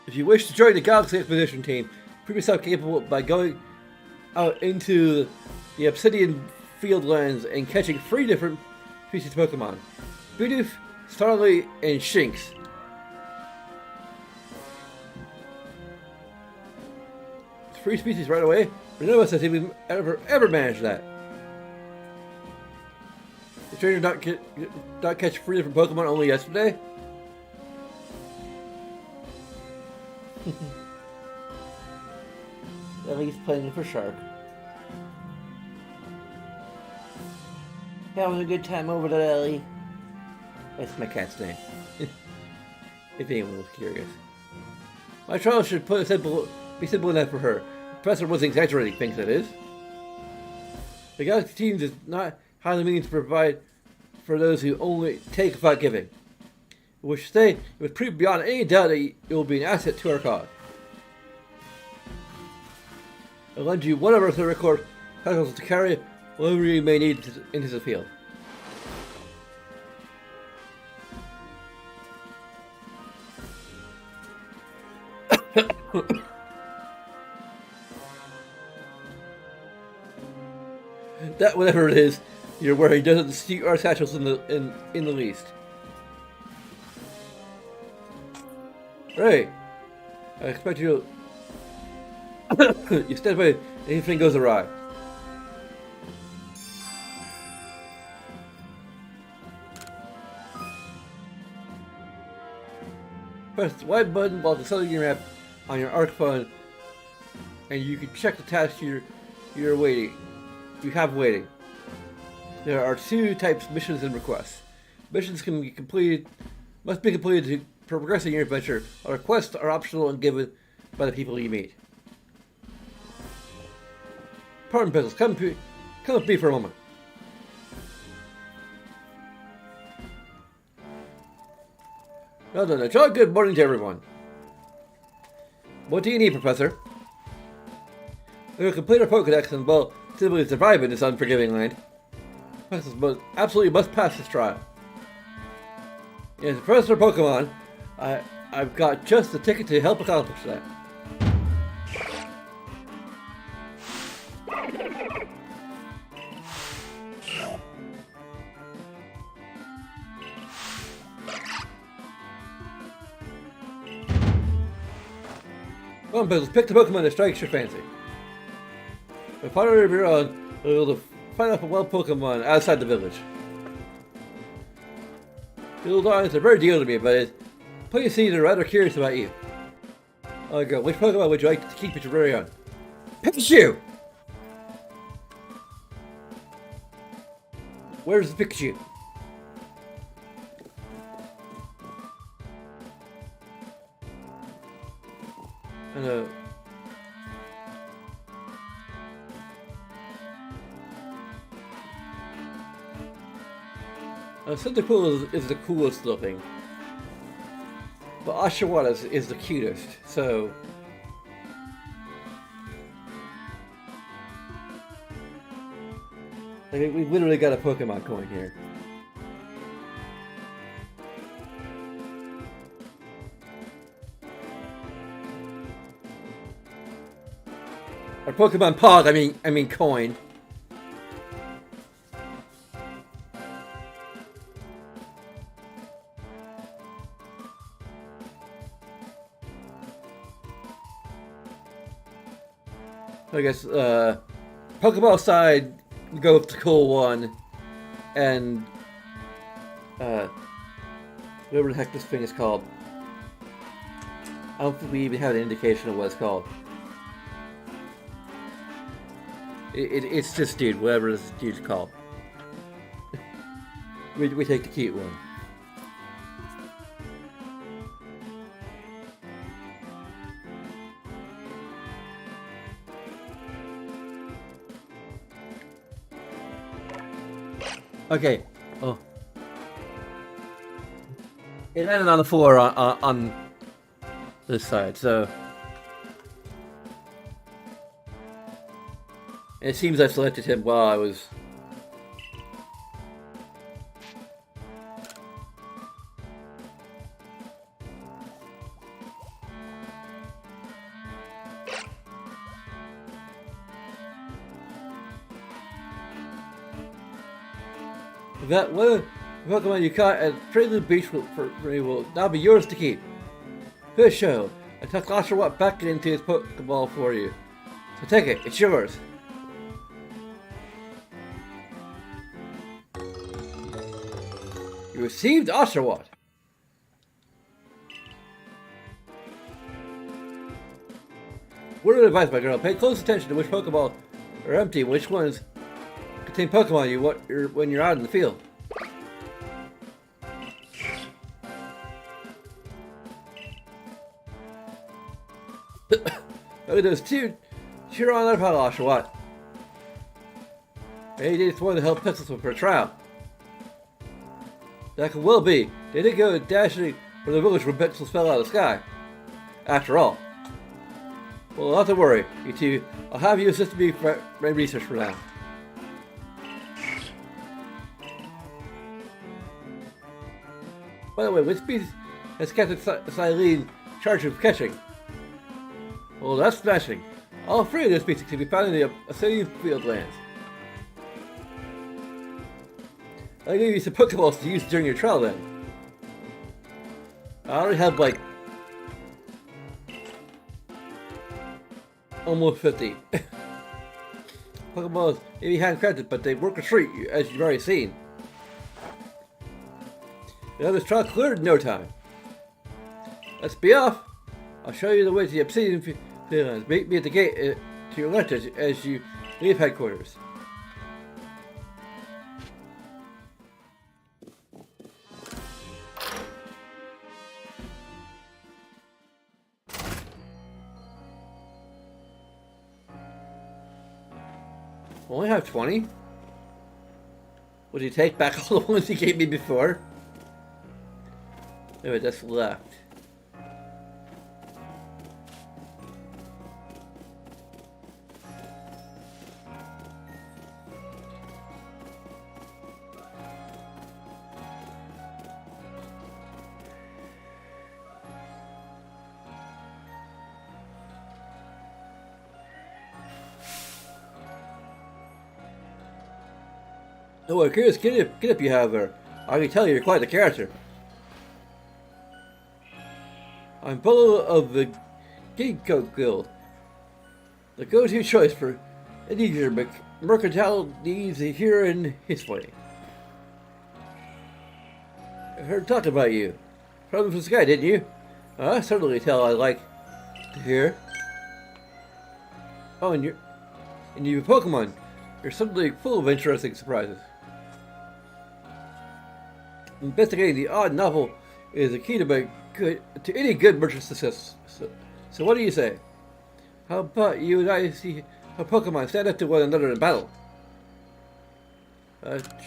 If you wish to join the Galaxy Expedition team, prove yourself capable by going out into the Obsidian Fieldlands and catching 3 different species of Pokemon: Bidoof, Starly, and Shinx. Three species right away? But none of us has even ever managed that. The trainer not catch 3 different Pokemon only yesterday? Ellie's playing for Shark. Having a good time over there, Ellie. That's my cat's name. If anyone was curious. My trial should be simple enough for her. The professor wasn't exaggerating, thinks it is. The Galaxy team does not have the means to provide for those who only take without giving. Which say it was proved beyond any doubt that it will be an asset to our cause. I'll lend you one of our third record titles to carry whatever you may need into the field. That whatever it is you're wearing doesn't suit our satchels in the least. Right. I expect you you stand by if anything goes awry. Press the Y button while consulting your map on your ARC phone, and you can check the tasks you're waiting. You have waiting. There are 2 types of missions and requests. Missions must be completed to progress in your adventure. Our requests are optional and given by the people you meet. Pardon, Pickles. Come with me for a moment. No. Jolly good morning to everyone. What do you need, Professor? We will complete our Pokedex and will simply survive in this unforgiving land. Professor absolutely must pass this trial. As a Professor Pokemon, I've got just the ticket to help accomplish that. Come on, Pickles, pick the Pokemon that strikes your fancy. If I were to be able to find out a wild Pokemon outside the village. The little dogs are very dear to me, but it's plain to see they're rather curious about you. Oh, girl, which Pokemon would you like to keep at your very own? Pikachu! Where's the Pikachu? And Cyndaquil is the coolest looking, but Oshawott is the cutest, so... Like, we literally got a Pokemon coin here. Or Pokemon Pog, I mean coin. I guess, Pokeball side, go with the cool one, and, whatever the heck this thing is called. I don't think we even have an indication of what it's called. It's this dude, whatever this dude's called. we take the cute one. Okay. Oh. It landed on the floor on this side, so... And it seems I selected him while I was... That one Pokemon you caught at Prelude Beach will now be yours to keep. Good show. I took Oshawott back into his Pokeball for you. So take it, it's yours. You received Oshawott. Word of advice, my girl. Pay close attention to which Pokeball are empty and which ones contain Pokemon you want when you're out in the field. Look at those two. Cheer on that pile, Oshawott. Maybe they just wanted to help Pixels for a trial. That could well be. They did go dashing from the village when Pixels fell out of the sky. After all. Well, not to worry, you two. I'll have you assist me for my research for now. By the way, which species has Captain Silene charged with catching? Well, that's smashing. All three of those species can be found in the Arceus Fieldlands. I'll give you some Pokeballs to use during your trial then. I already have like almost 50. Pokeballs may be handcrafted, but they work a treat, as you've already seen. Now this trial cleared in no time. Let's be off. I'll show you the way to the Obsidian Fieldlands. Meet me at the gate to your left as you leave headquarters. Only have 20? Would you take back all the ones you gave me before? Anyway, that's left. Oh, curious, get up you have her. I can tell you're quite the character. I'm fellow of the Ginkgo Guild, the go-to choice for any mercantile needs here in Hisway. I heard talk about you. From the sky, didn't you? I certainly tell I like to hear. Oh, and you Pokemon. You're suddenly full of interesting surprises. Investigating the odd novel is the key to any good merchant success. So what do you say? How about you and I see how Pokemon stand up to one another in battle?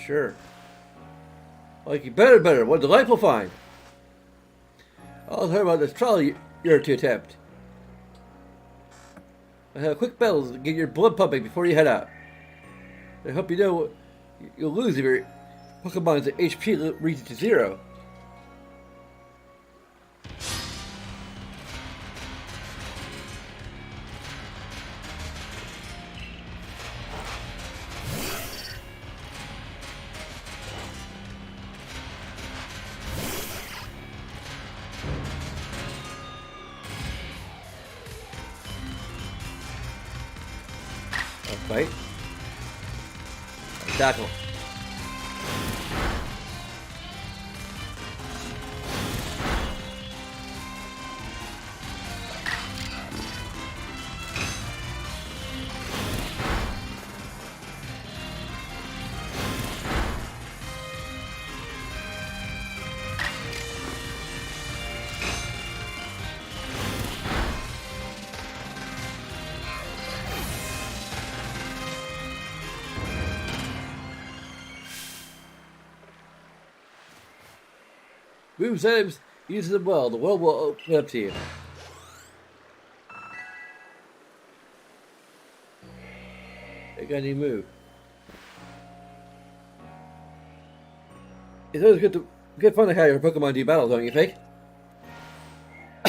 Sure. Like you better. What a delightful find. I'll hear about this trial you're to attempt. I have a quick battle to get your blood pumping before you head out. I hope you know you'll lose if your Pokemon's HP reaches to 0. Fight. Tackle. Move items, use them well. The world will open up to you. I got any move. It's always good fun to have your Pokemon do battle, don't you think?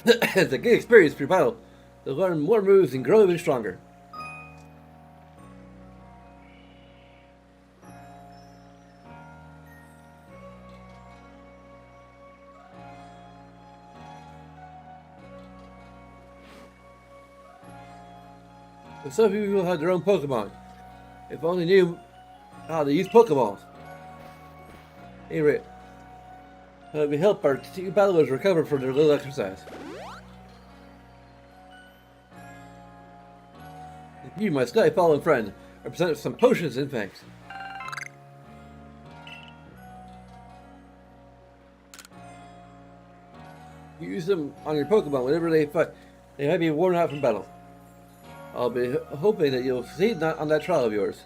It's a good experience for your battle to learn more moves and grow even stronger. But some people have their own Pokemon. If only knew how to use Pokeballs. Anyway, we help our two battlers recover from their little exercise. You, my Sky Fallen friend, are presented with some potions and thanks. You use them on your Pokemon whenever they fight. They might be worn out from battle. I'll be hoping that you'll succeed on that trial of yours.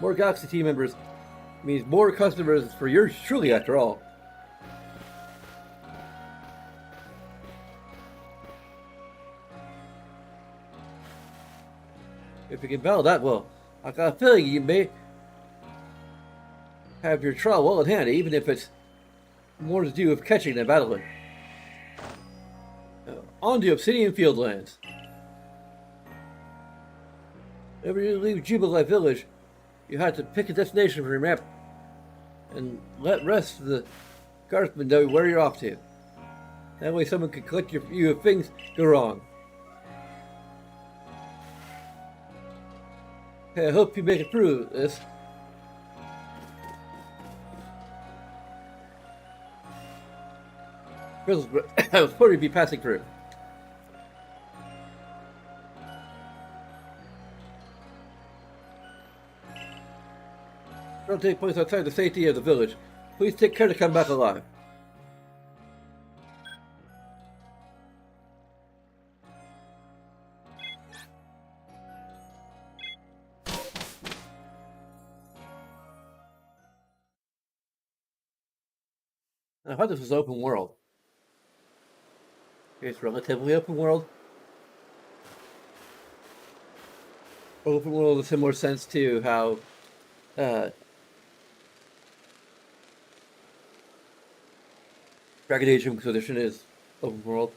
More Galaxy team members means more customers for yours truly, after all. If you can battle that well, I got a feeling you may have your trial well in hand, even if it's more to do with catching than battling. On to Obsidian Fieldlands. Whenever you leave Jubilife Village, you have to pick a destination for your map and let rest of the guardsmen know where you're off to. That way someone can collect you if things go wrong. Hey, I hope you make it through this. I was supposed to be passing through. Don't take place outside the safety of the village. Please take care to come back alive. I thought this was open world. It's relatively open world. Open world in a similar sense to how Dragon Age Inquisition is open world.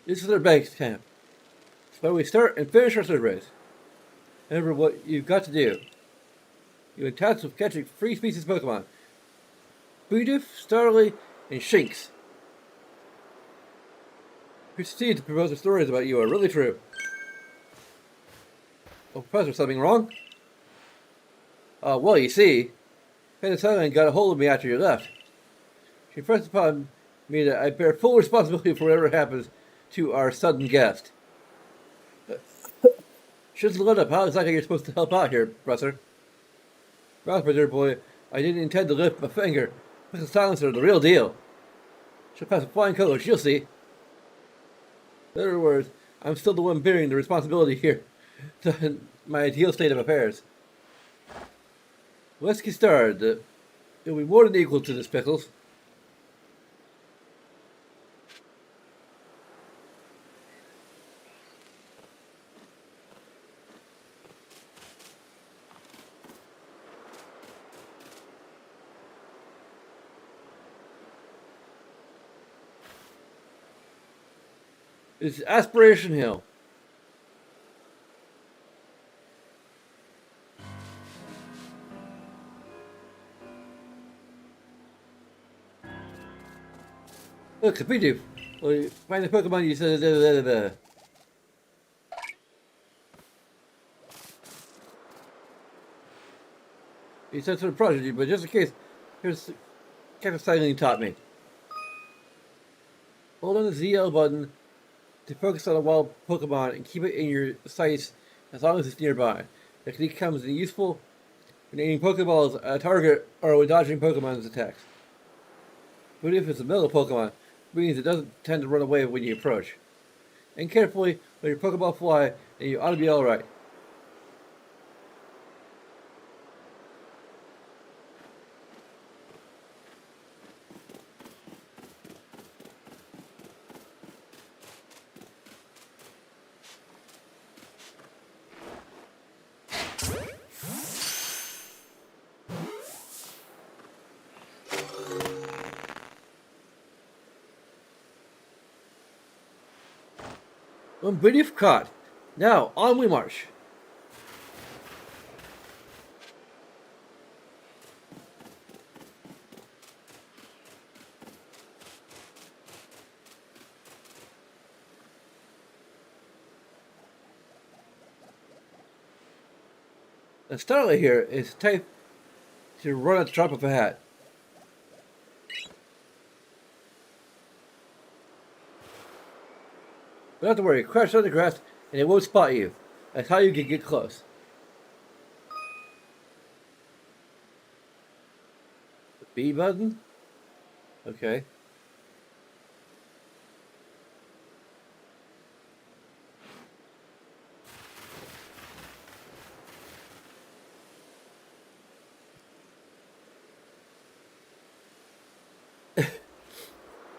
This is our base camp. It's where we start and finish our surveys. Remember what you've got to do. You're tasked with catching 3 species of Pokemon. Bidoof, Starly, and Shinx. Proceed to propose the stories about you are really true. Oh, Professor, something wrong? Well, you see, Penicillin got a hold of me after you left. She pressed upon me that I bear full responsibility for whatever happens to our sudden guest. Shouldn't let up. How exactly are you supposed to help out here, Professor? Well, my dear boy, I didn't intend to lift my finger. Mrs. Silencer, the real deal. She'll pass a flying colors, you'll see. In other words, I'm still the one bearing the responsibility here. My ideal state of affairs. Let's get started. It'll be more than equal to this, Pickles. It's Aspiration Hill. Look, Bidoof. Well, find the Pokemon you said. He said sort of prodigy, but just in case, here's kind of something he taught me. Hold on the ZL button to focus on a wild Pokemon and keep it in your sights as long as it's nearby. The technique comes in useful when aiming Pokeballs at a target or when dodging Pokemon's attacks. But if it's a metal Pokemon, it means it doesn't tend to run away when you approach. And carefully let your Pokeball fly, and you ought to be alright. Brief caught. Now, on we march. The starlight here is type to run at the drop of a hat. But not to worry, crouch on the grass and it won't spot you. That's how you can get close. The B button? Okay.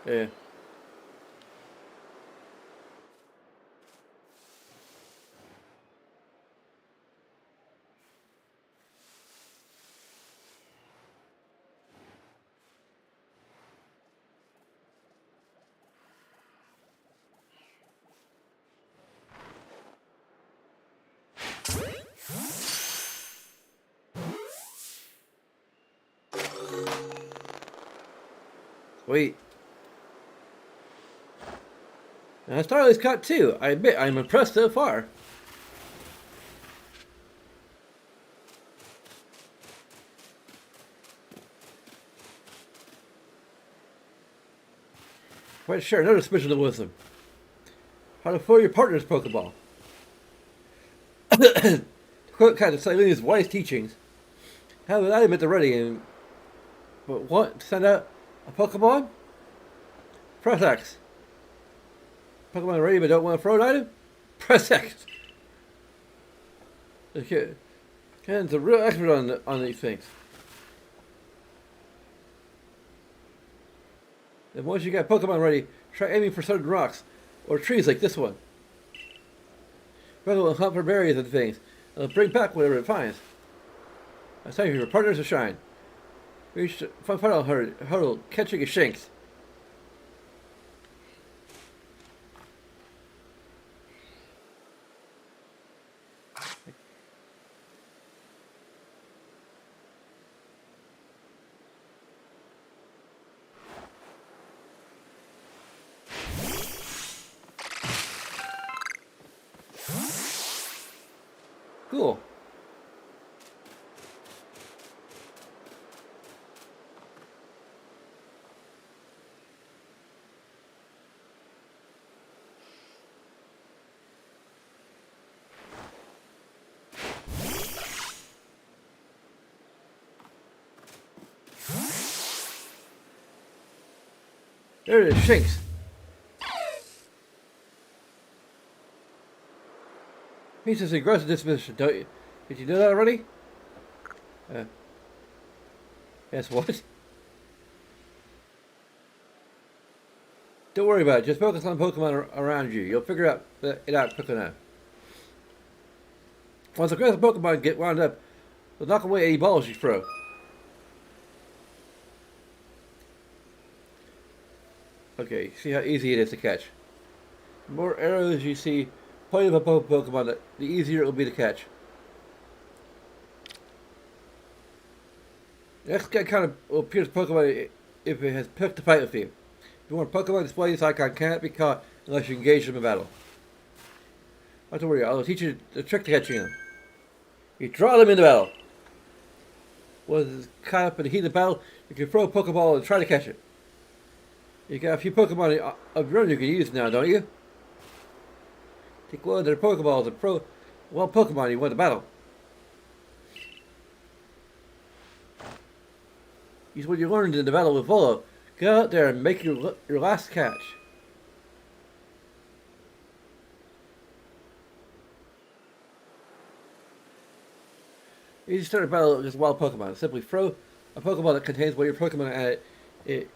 Yeah. Wait. Now Starlight's caught too. I admit I'm impressed so far. Quite sure, another suspicion of wisdom. How to foil your partner's Pokeball. To quote kind of Silenia's wise teachings, have an item at the ready and but want to send out a Pokemon? Press X. Pokemon ready but don't want to throw an item? Press X. Okay. Ken's a real expert on these things. And once you got Pokemon ready, try aiming for certain rocks or trees like this one. Pokemon will hunt for berries and things, and it'll bring back whatever it finds. That's time for your partners to shine. Reach the final hurdle, catching a shanks. Cool. There it is, shanks. He's just aggressive disposition, don't you? Did you know that already? Yes, what? Don't worry about it. Just focus on Pokemon around you. You'll figure it out quick enough. Once aggressive Pokemon get wound up, they'll knock away any balls you throw. Okay, see how easy it is to catch. The more arrows you see pointing at a Pokemon, the easier it will be to catch. The next guy kind of will appear as Pokemon if it has picked a fight with you. If you want a Pokemon display, this icon cannot be caught unless you engage them in battle. Not to worry, I'll teach you the trick to catching them. You draw them into battle. Once it's caught up in the heat of battle, you can throw a Pokeball and try to catch it. You got a few Pokemon of your own you can use now, don't you? Take one of their Pokeballs and throw one Pokemon you want to battle. Use what you learned in the battle with Volo. Get out there and make your last catch. You start a battle against wild Pokemon. Simply throw a Pokeball that contains one of your Pokemon at it.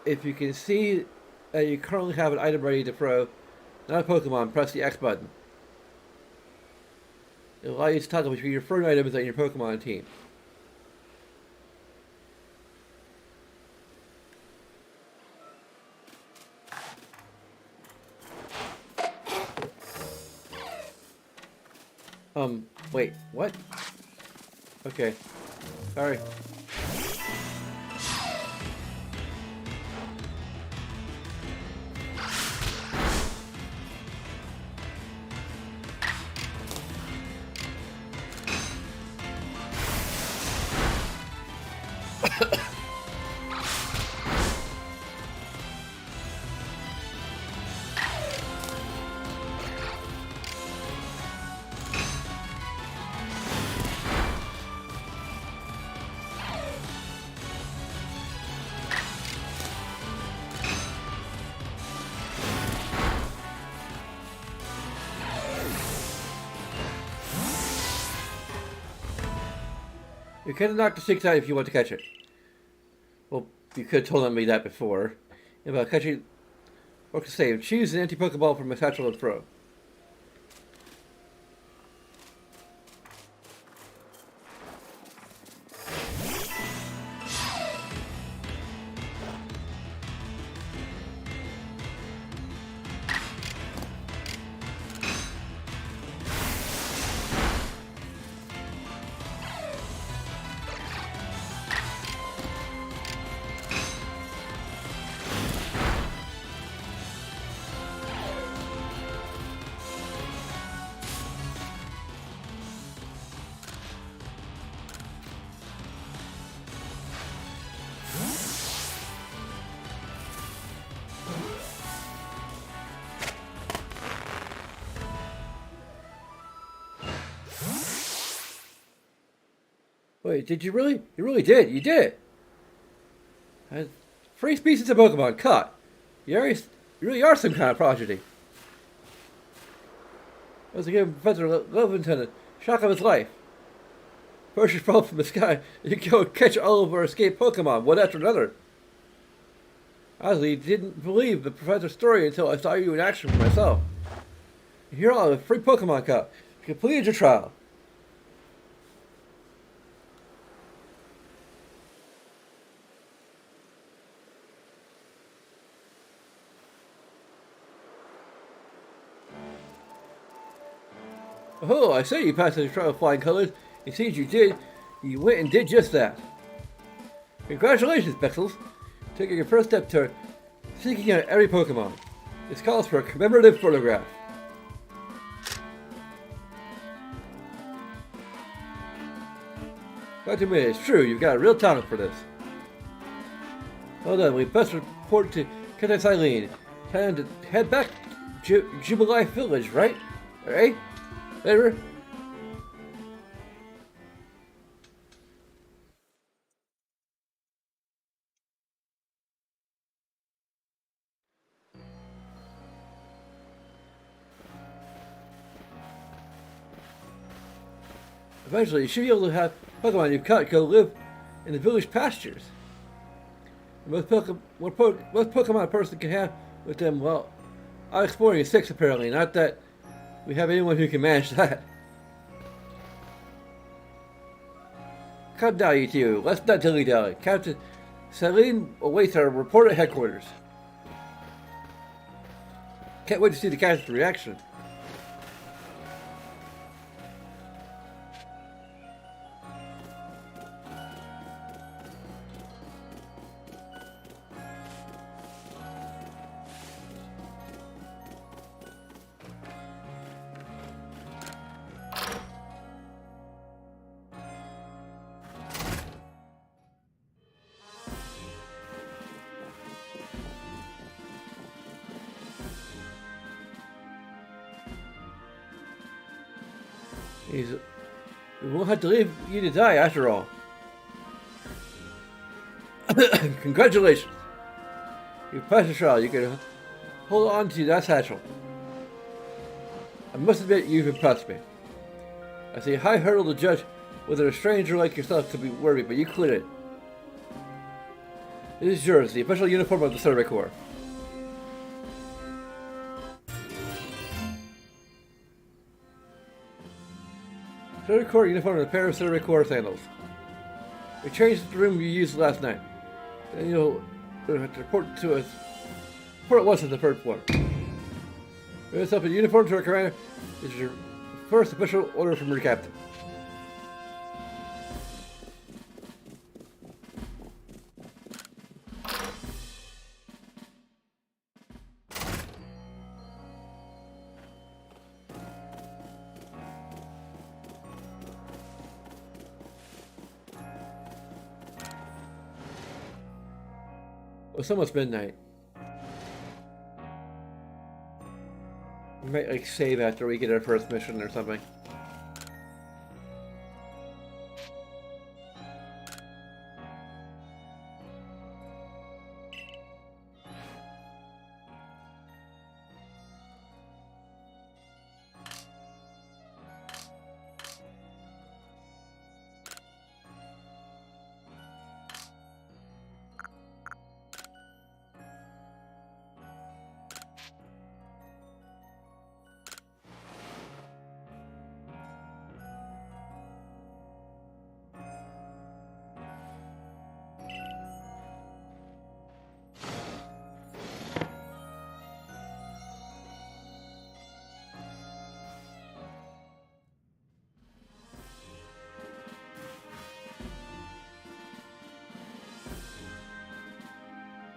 If you can see that you currently have an item ready to throw, not a Pokemon, press the X button. It will allow you to toggle between your thrown items and your Pokemon team. Wait, what? Okay. Sorry. You could have knocked the 6 out if you want to catch it. Well, you could have told me that before. About catching or to save. Choose an anti-Pokeball from a satchel and throw. Wait, did you really? You really did. You did it. 3 species of Pokemon caught. You really are some kind of prodigy. Once again, Professor Leventon a shock of his life. First you fall from the sky, you go catch all of our escaped Pokemon, one after another. Honestly, didn't believe the professor's story until I saw you in action for myself. Here are the 3 Pokemon caught. You completed your trial. Oh, I say you passed the trial of flying colors. It seems you did. You went and did just that. Congratulations, Pixels. Taking your first step toward seeking out every Pokemon. This calls for a commemorative photograph. Got to admit, it's true. You've got a real talent for this. Well done. We best report to Cadet Eileen. Time to head back to Jubilee Village, right? Alright? Later. Eventually, you should be able to have Pokemon you've caught go live in the village pastures. Most Pokemon a person can have with them, well, out exploring is 6 apparently, not that we have anyone who can manage that. Come down, you two. Let's not dilly-dally. Captain Celine awaits our report at headquarters. Can't wait to see the captain's reaction. We won't have to leave you to die after all. Congratulations. You passed the trial. You can hold on to that satchel. I must admit you've impressed me. I see a high hurdle to judge whether a stranger like yourself could be worthy, but you cleared it. This is yours, the official uniform of the Survey Corps. Survey Corps uniform and a pair of Survey Corps sandals. We changed the room you used last night. Then you'll have to report to us. Report at once at the third floor. Bring us up in uniform to our commander. This is your First official order from your captain. It's almost midnight. We might like save after we get our first mission or something.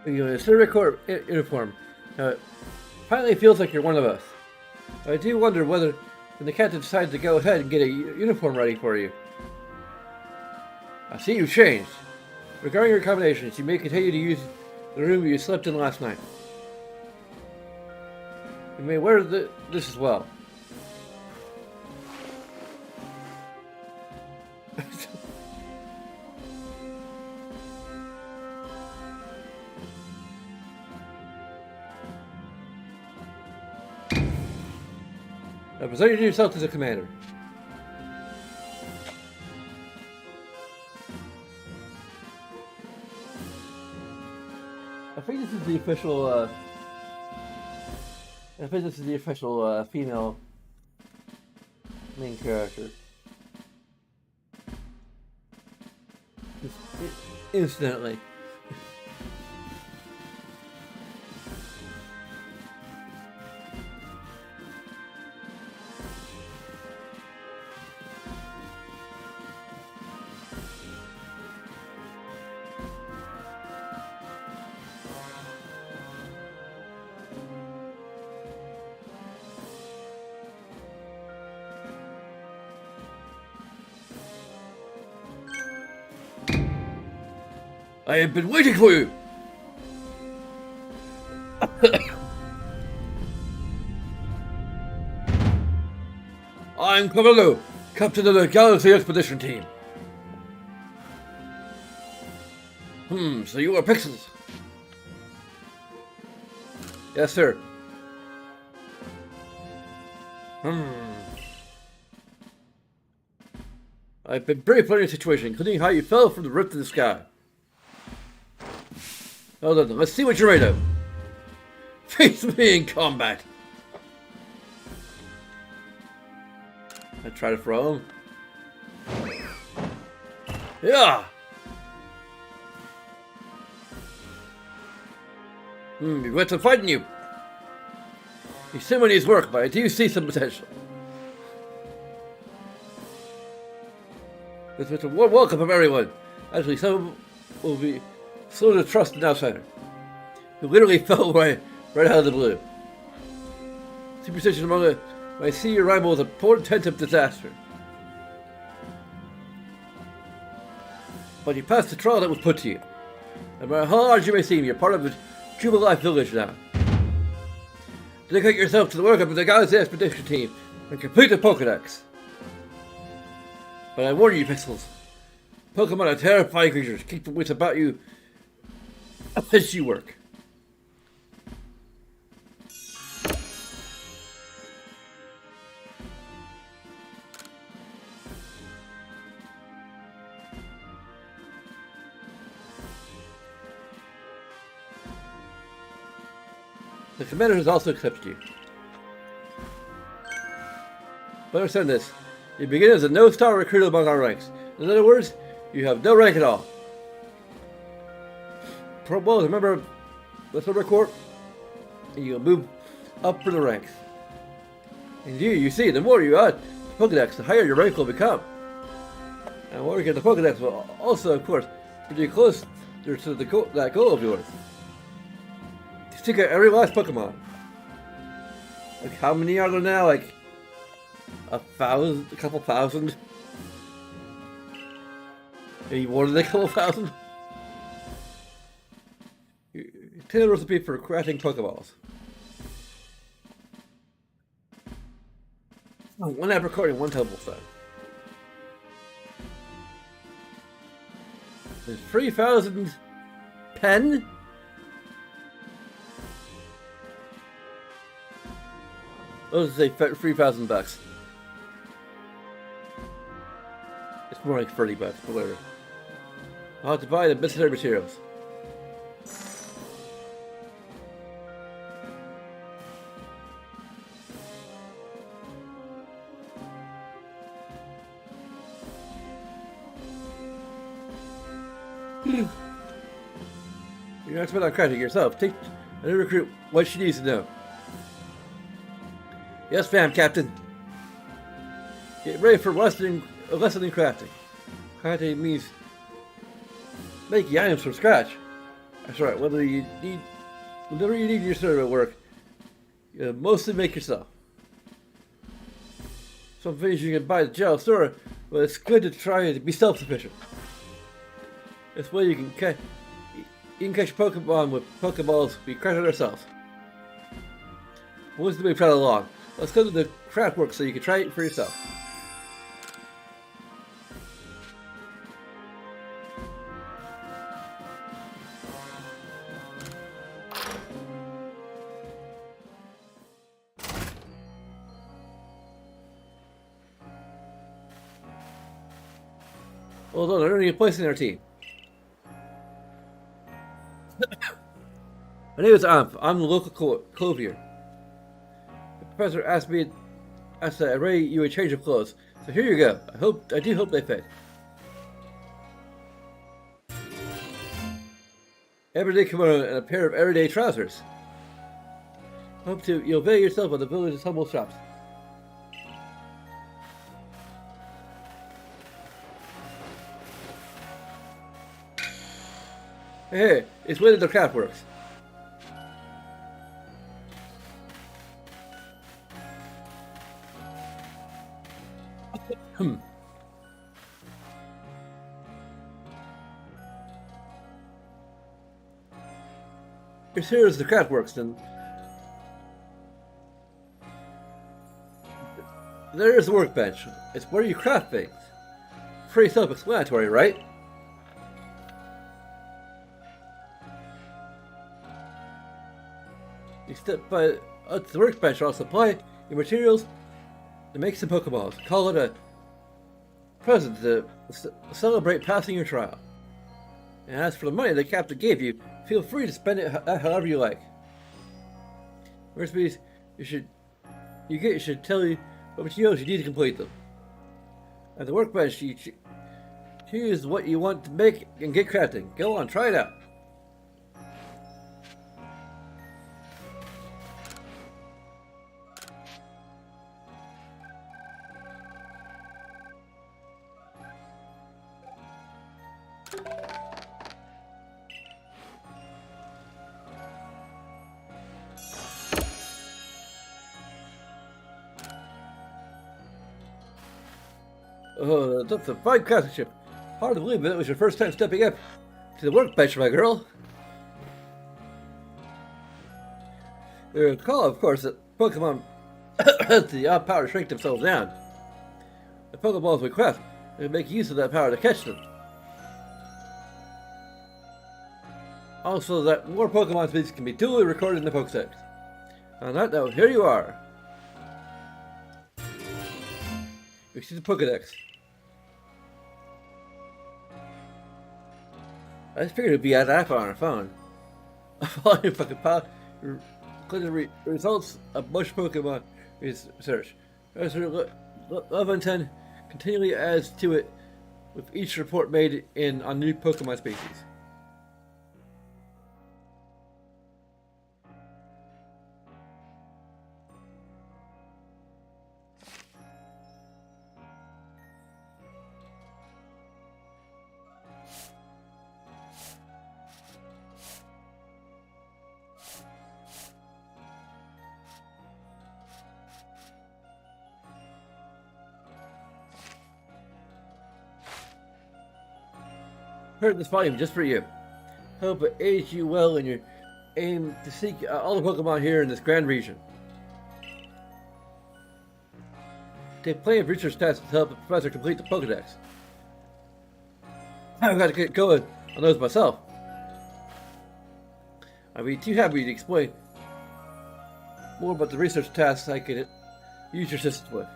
You know, Civic Corps uniform. Finally feels like you're one of us. I do wonder whether when the captain decides to go ahead and get a uniform ready for you. I see you've changed. Regarding your accommodations, you may continue to use the room you slept in last night. You may wear this as well. Now present yourself as a commander. I think this is the official. I think this is the official female main character. Just instantly. I have been waiting for you! I'm Camillo, captain of the Galaxy Expedition Team. So you are Pixels? Yes, sir. I've been briefed on your situation, including how you fell from the rift in the sky. Well then, let's see what you're made of. Face me in combat. I try to throw him. Yeah. You went to fighting you. He's seen when he's work, but I do see some potential. It's a warm welcome from everyone. Actually, some will be slow to trust an outsider who literally fell right out of the blue. Superstition among my senior rival is a portent of disaster. But you passed the trial that was put to you. No matter how large you may seem, you're part of the Cuba Life village now. Dedicate yourself to the work of the Galaxy Expedition Team and complete the Pokedex. But I warn you, Pixels. Pokemon are terrifying creatures. Keep the wits about you as you work. The commander has also accepted you. But understand this. You begin as a no-star recruit among our ranks. In other words, you have no rank at all. Well, as a member of the Silver Corps, you'll move up for the ranks. And you see, the more you add, Pokedex, the higher your rank will become. And working at the Pokedex will also, of course, pretty close to that goal of yours. Just take out every last Pokemon. Like, how many are there now? Like, 1,000? A couple thousand? Maybe more than a couple thousand? 10 recipe for crafting Pokeballs. Oh, one apricot and one Tumblestone. There's 3,000 pen? Let's say 3,000 bucks. It's more like 30 bucks, but whatever. I'll have to buy the necessary materials. You're not spending on crafting yourself. Take a new recruit what she needs to know. Yes, ma'am, Captain. Get ready for a lesson in crafting. Crafting means making items from scratch. That's right. Whatever you need in your servant work, you mostly make yourself. Some things you can buy at the general store, but it's good to try to be self-sufficient. This way you can catch Pokemon with Pokeballs we crafted ourselves. What's the big travel along? Let's go to the craft work so you can try it for yourself. Although they're earning a place in our team. My name is Amph. I'm the local clothier. The professor asked that I rate you a change of clothes. So here you go. I do hope they fit. Everyday kimono and a pair of everyday trousers. Hope you'll avail yourself of the village's humble shops. Hey, it's where the craft works. If here is the craft works, then there is the workbench. It's where you craft things. Pretty self-explanatory, right? You step by the workbench. I'll supply your materials to make some Pokeballs. Call it a present to celebrate passing your trial. And as for the money the captain gave you, feel free to spend it however you like. Recipes should tell you what materials you need to complete them. At the workbench, you choose what you want to make and get crafting. Go on, try it out. Oh, that's a fine craftsmanship. Hard to believe that it was your first time stepping up to the workbench, my girl. You recall, of course, that Pokemon has the odd power to shrink themselves down. The Pokeballs we craft, we make use of that power to catch them. Also, that more Pokemon species can be duly recorded in the Pokedex. On that note, here you are. You see the Pokedex. I just figured it'd be an app on our phone. Following your fucking power, results of much Pokemon research. Level 10 continually adds to it with each report made on new Pokemon species. Heard this volume just for you. Hope it aids you well in your aim to seek all the Pokemon here in this grand region. Take plenty of research tasks to help the professor complete the Pokedex. I've got to get going on those myself. I'd be too happy to explain more about the research tasks I could use your assistance with.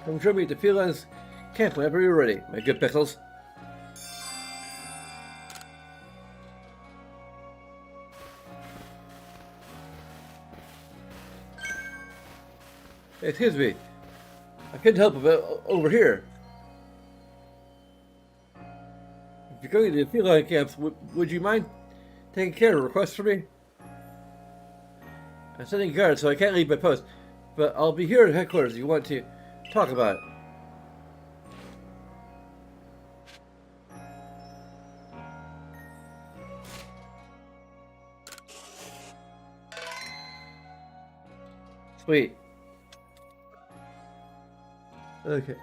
Come join me at the Felines camp whenever you're ready, my good pickles. Hey, excuse me. I couldn't help it over here. If you're going to the feline camps, would you mind taking care of a request for me? I'm sending guards, so I can't leave my post, but I'll be here at headquarters if you want to talk about it. Sweet. Okay.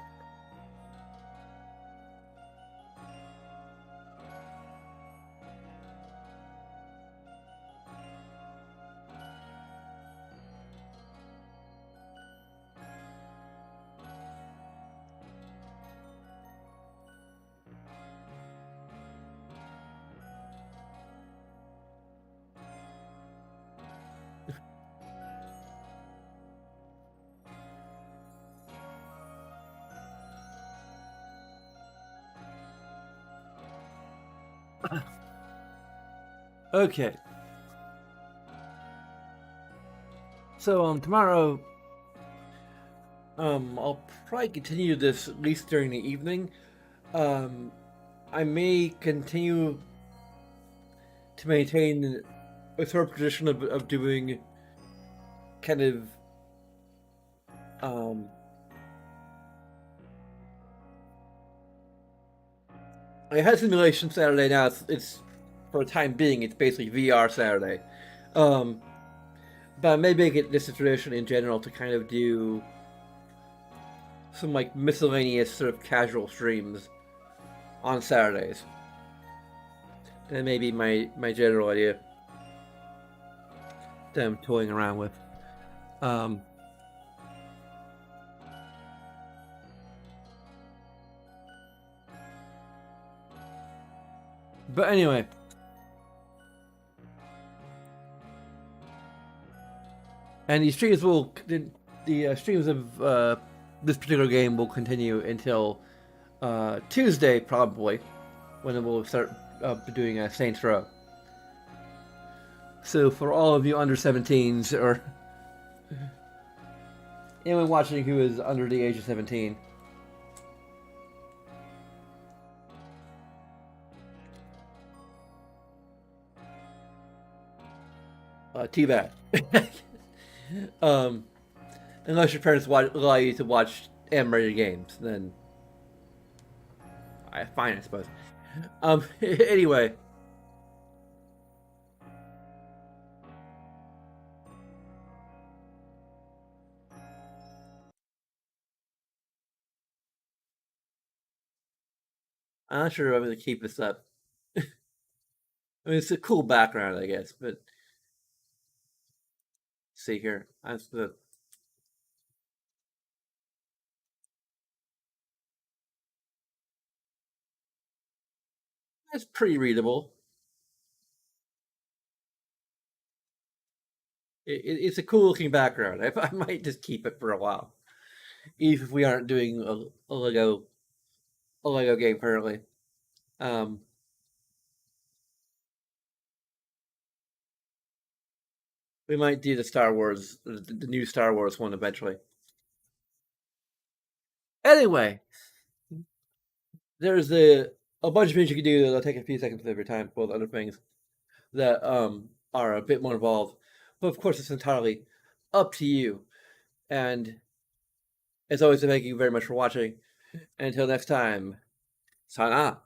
Okay. So tomorrow I'll probably continue this at least during the evening. I may continue to maintain a sort of tradition of doing kind of I had simulation Saturday. Now it's for the time being it's basically VR Saturday. But I may make it this a tradition in general to kind of do some like miscellaneous sort of casual streams on Saturdays. That may be my general idea that I'm toying around with. But anyway. And the streams will the streams of this particular game will continue until Tuesday probably, when it will start doing Saints Row. So for all of you under 17s or anyone watching who is under the age of 17, too bad. Unless your parents allow you to watch M-rated games, then fine, I suppose. Anyway. I'm not sure if I'm going to keep this up. I mean, it's a cool background, I guess, but see here. It's pretty readable. It's a cool looking background. I might just keep it for a while, even if we aren't doing a Lego game currently. We might do the new Star Wars one eventually. Anyway, there's a bunch of things you can do that'll take a few seconds of your time, both other things that are a bit more involved. But of course, it's entirely up to you. And as always, thank you very much for watching. And until next time, sana.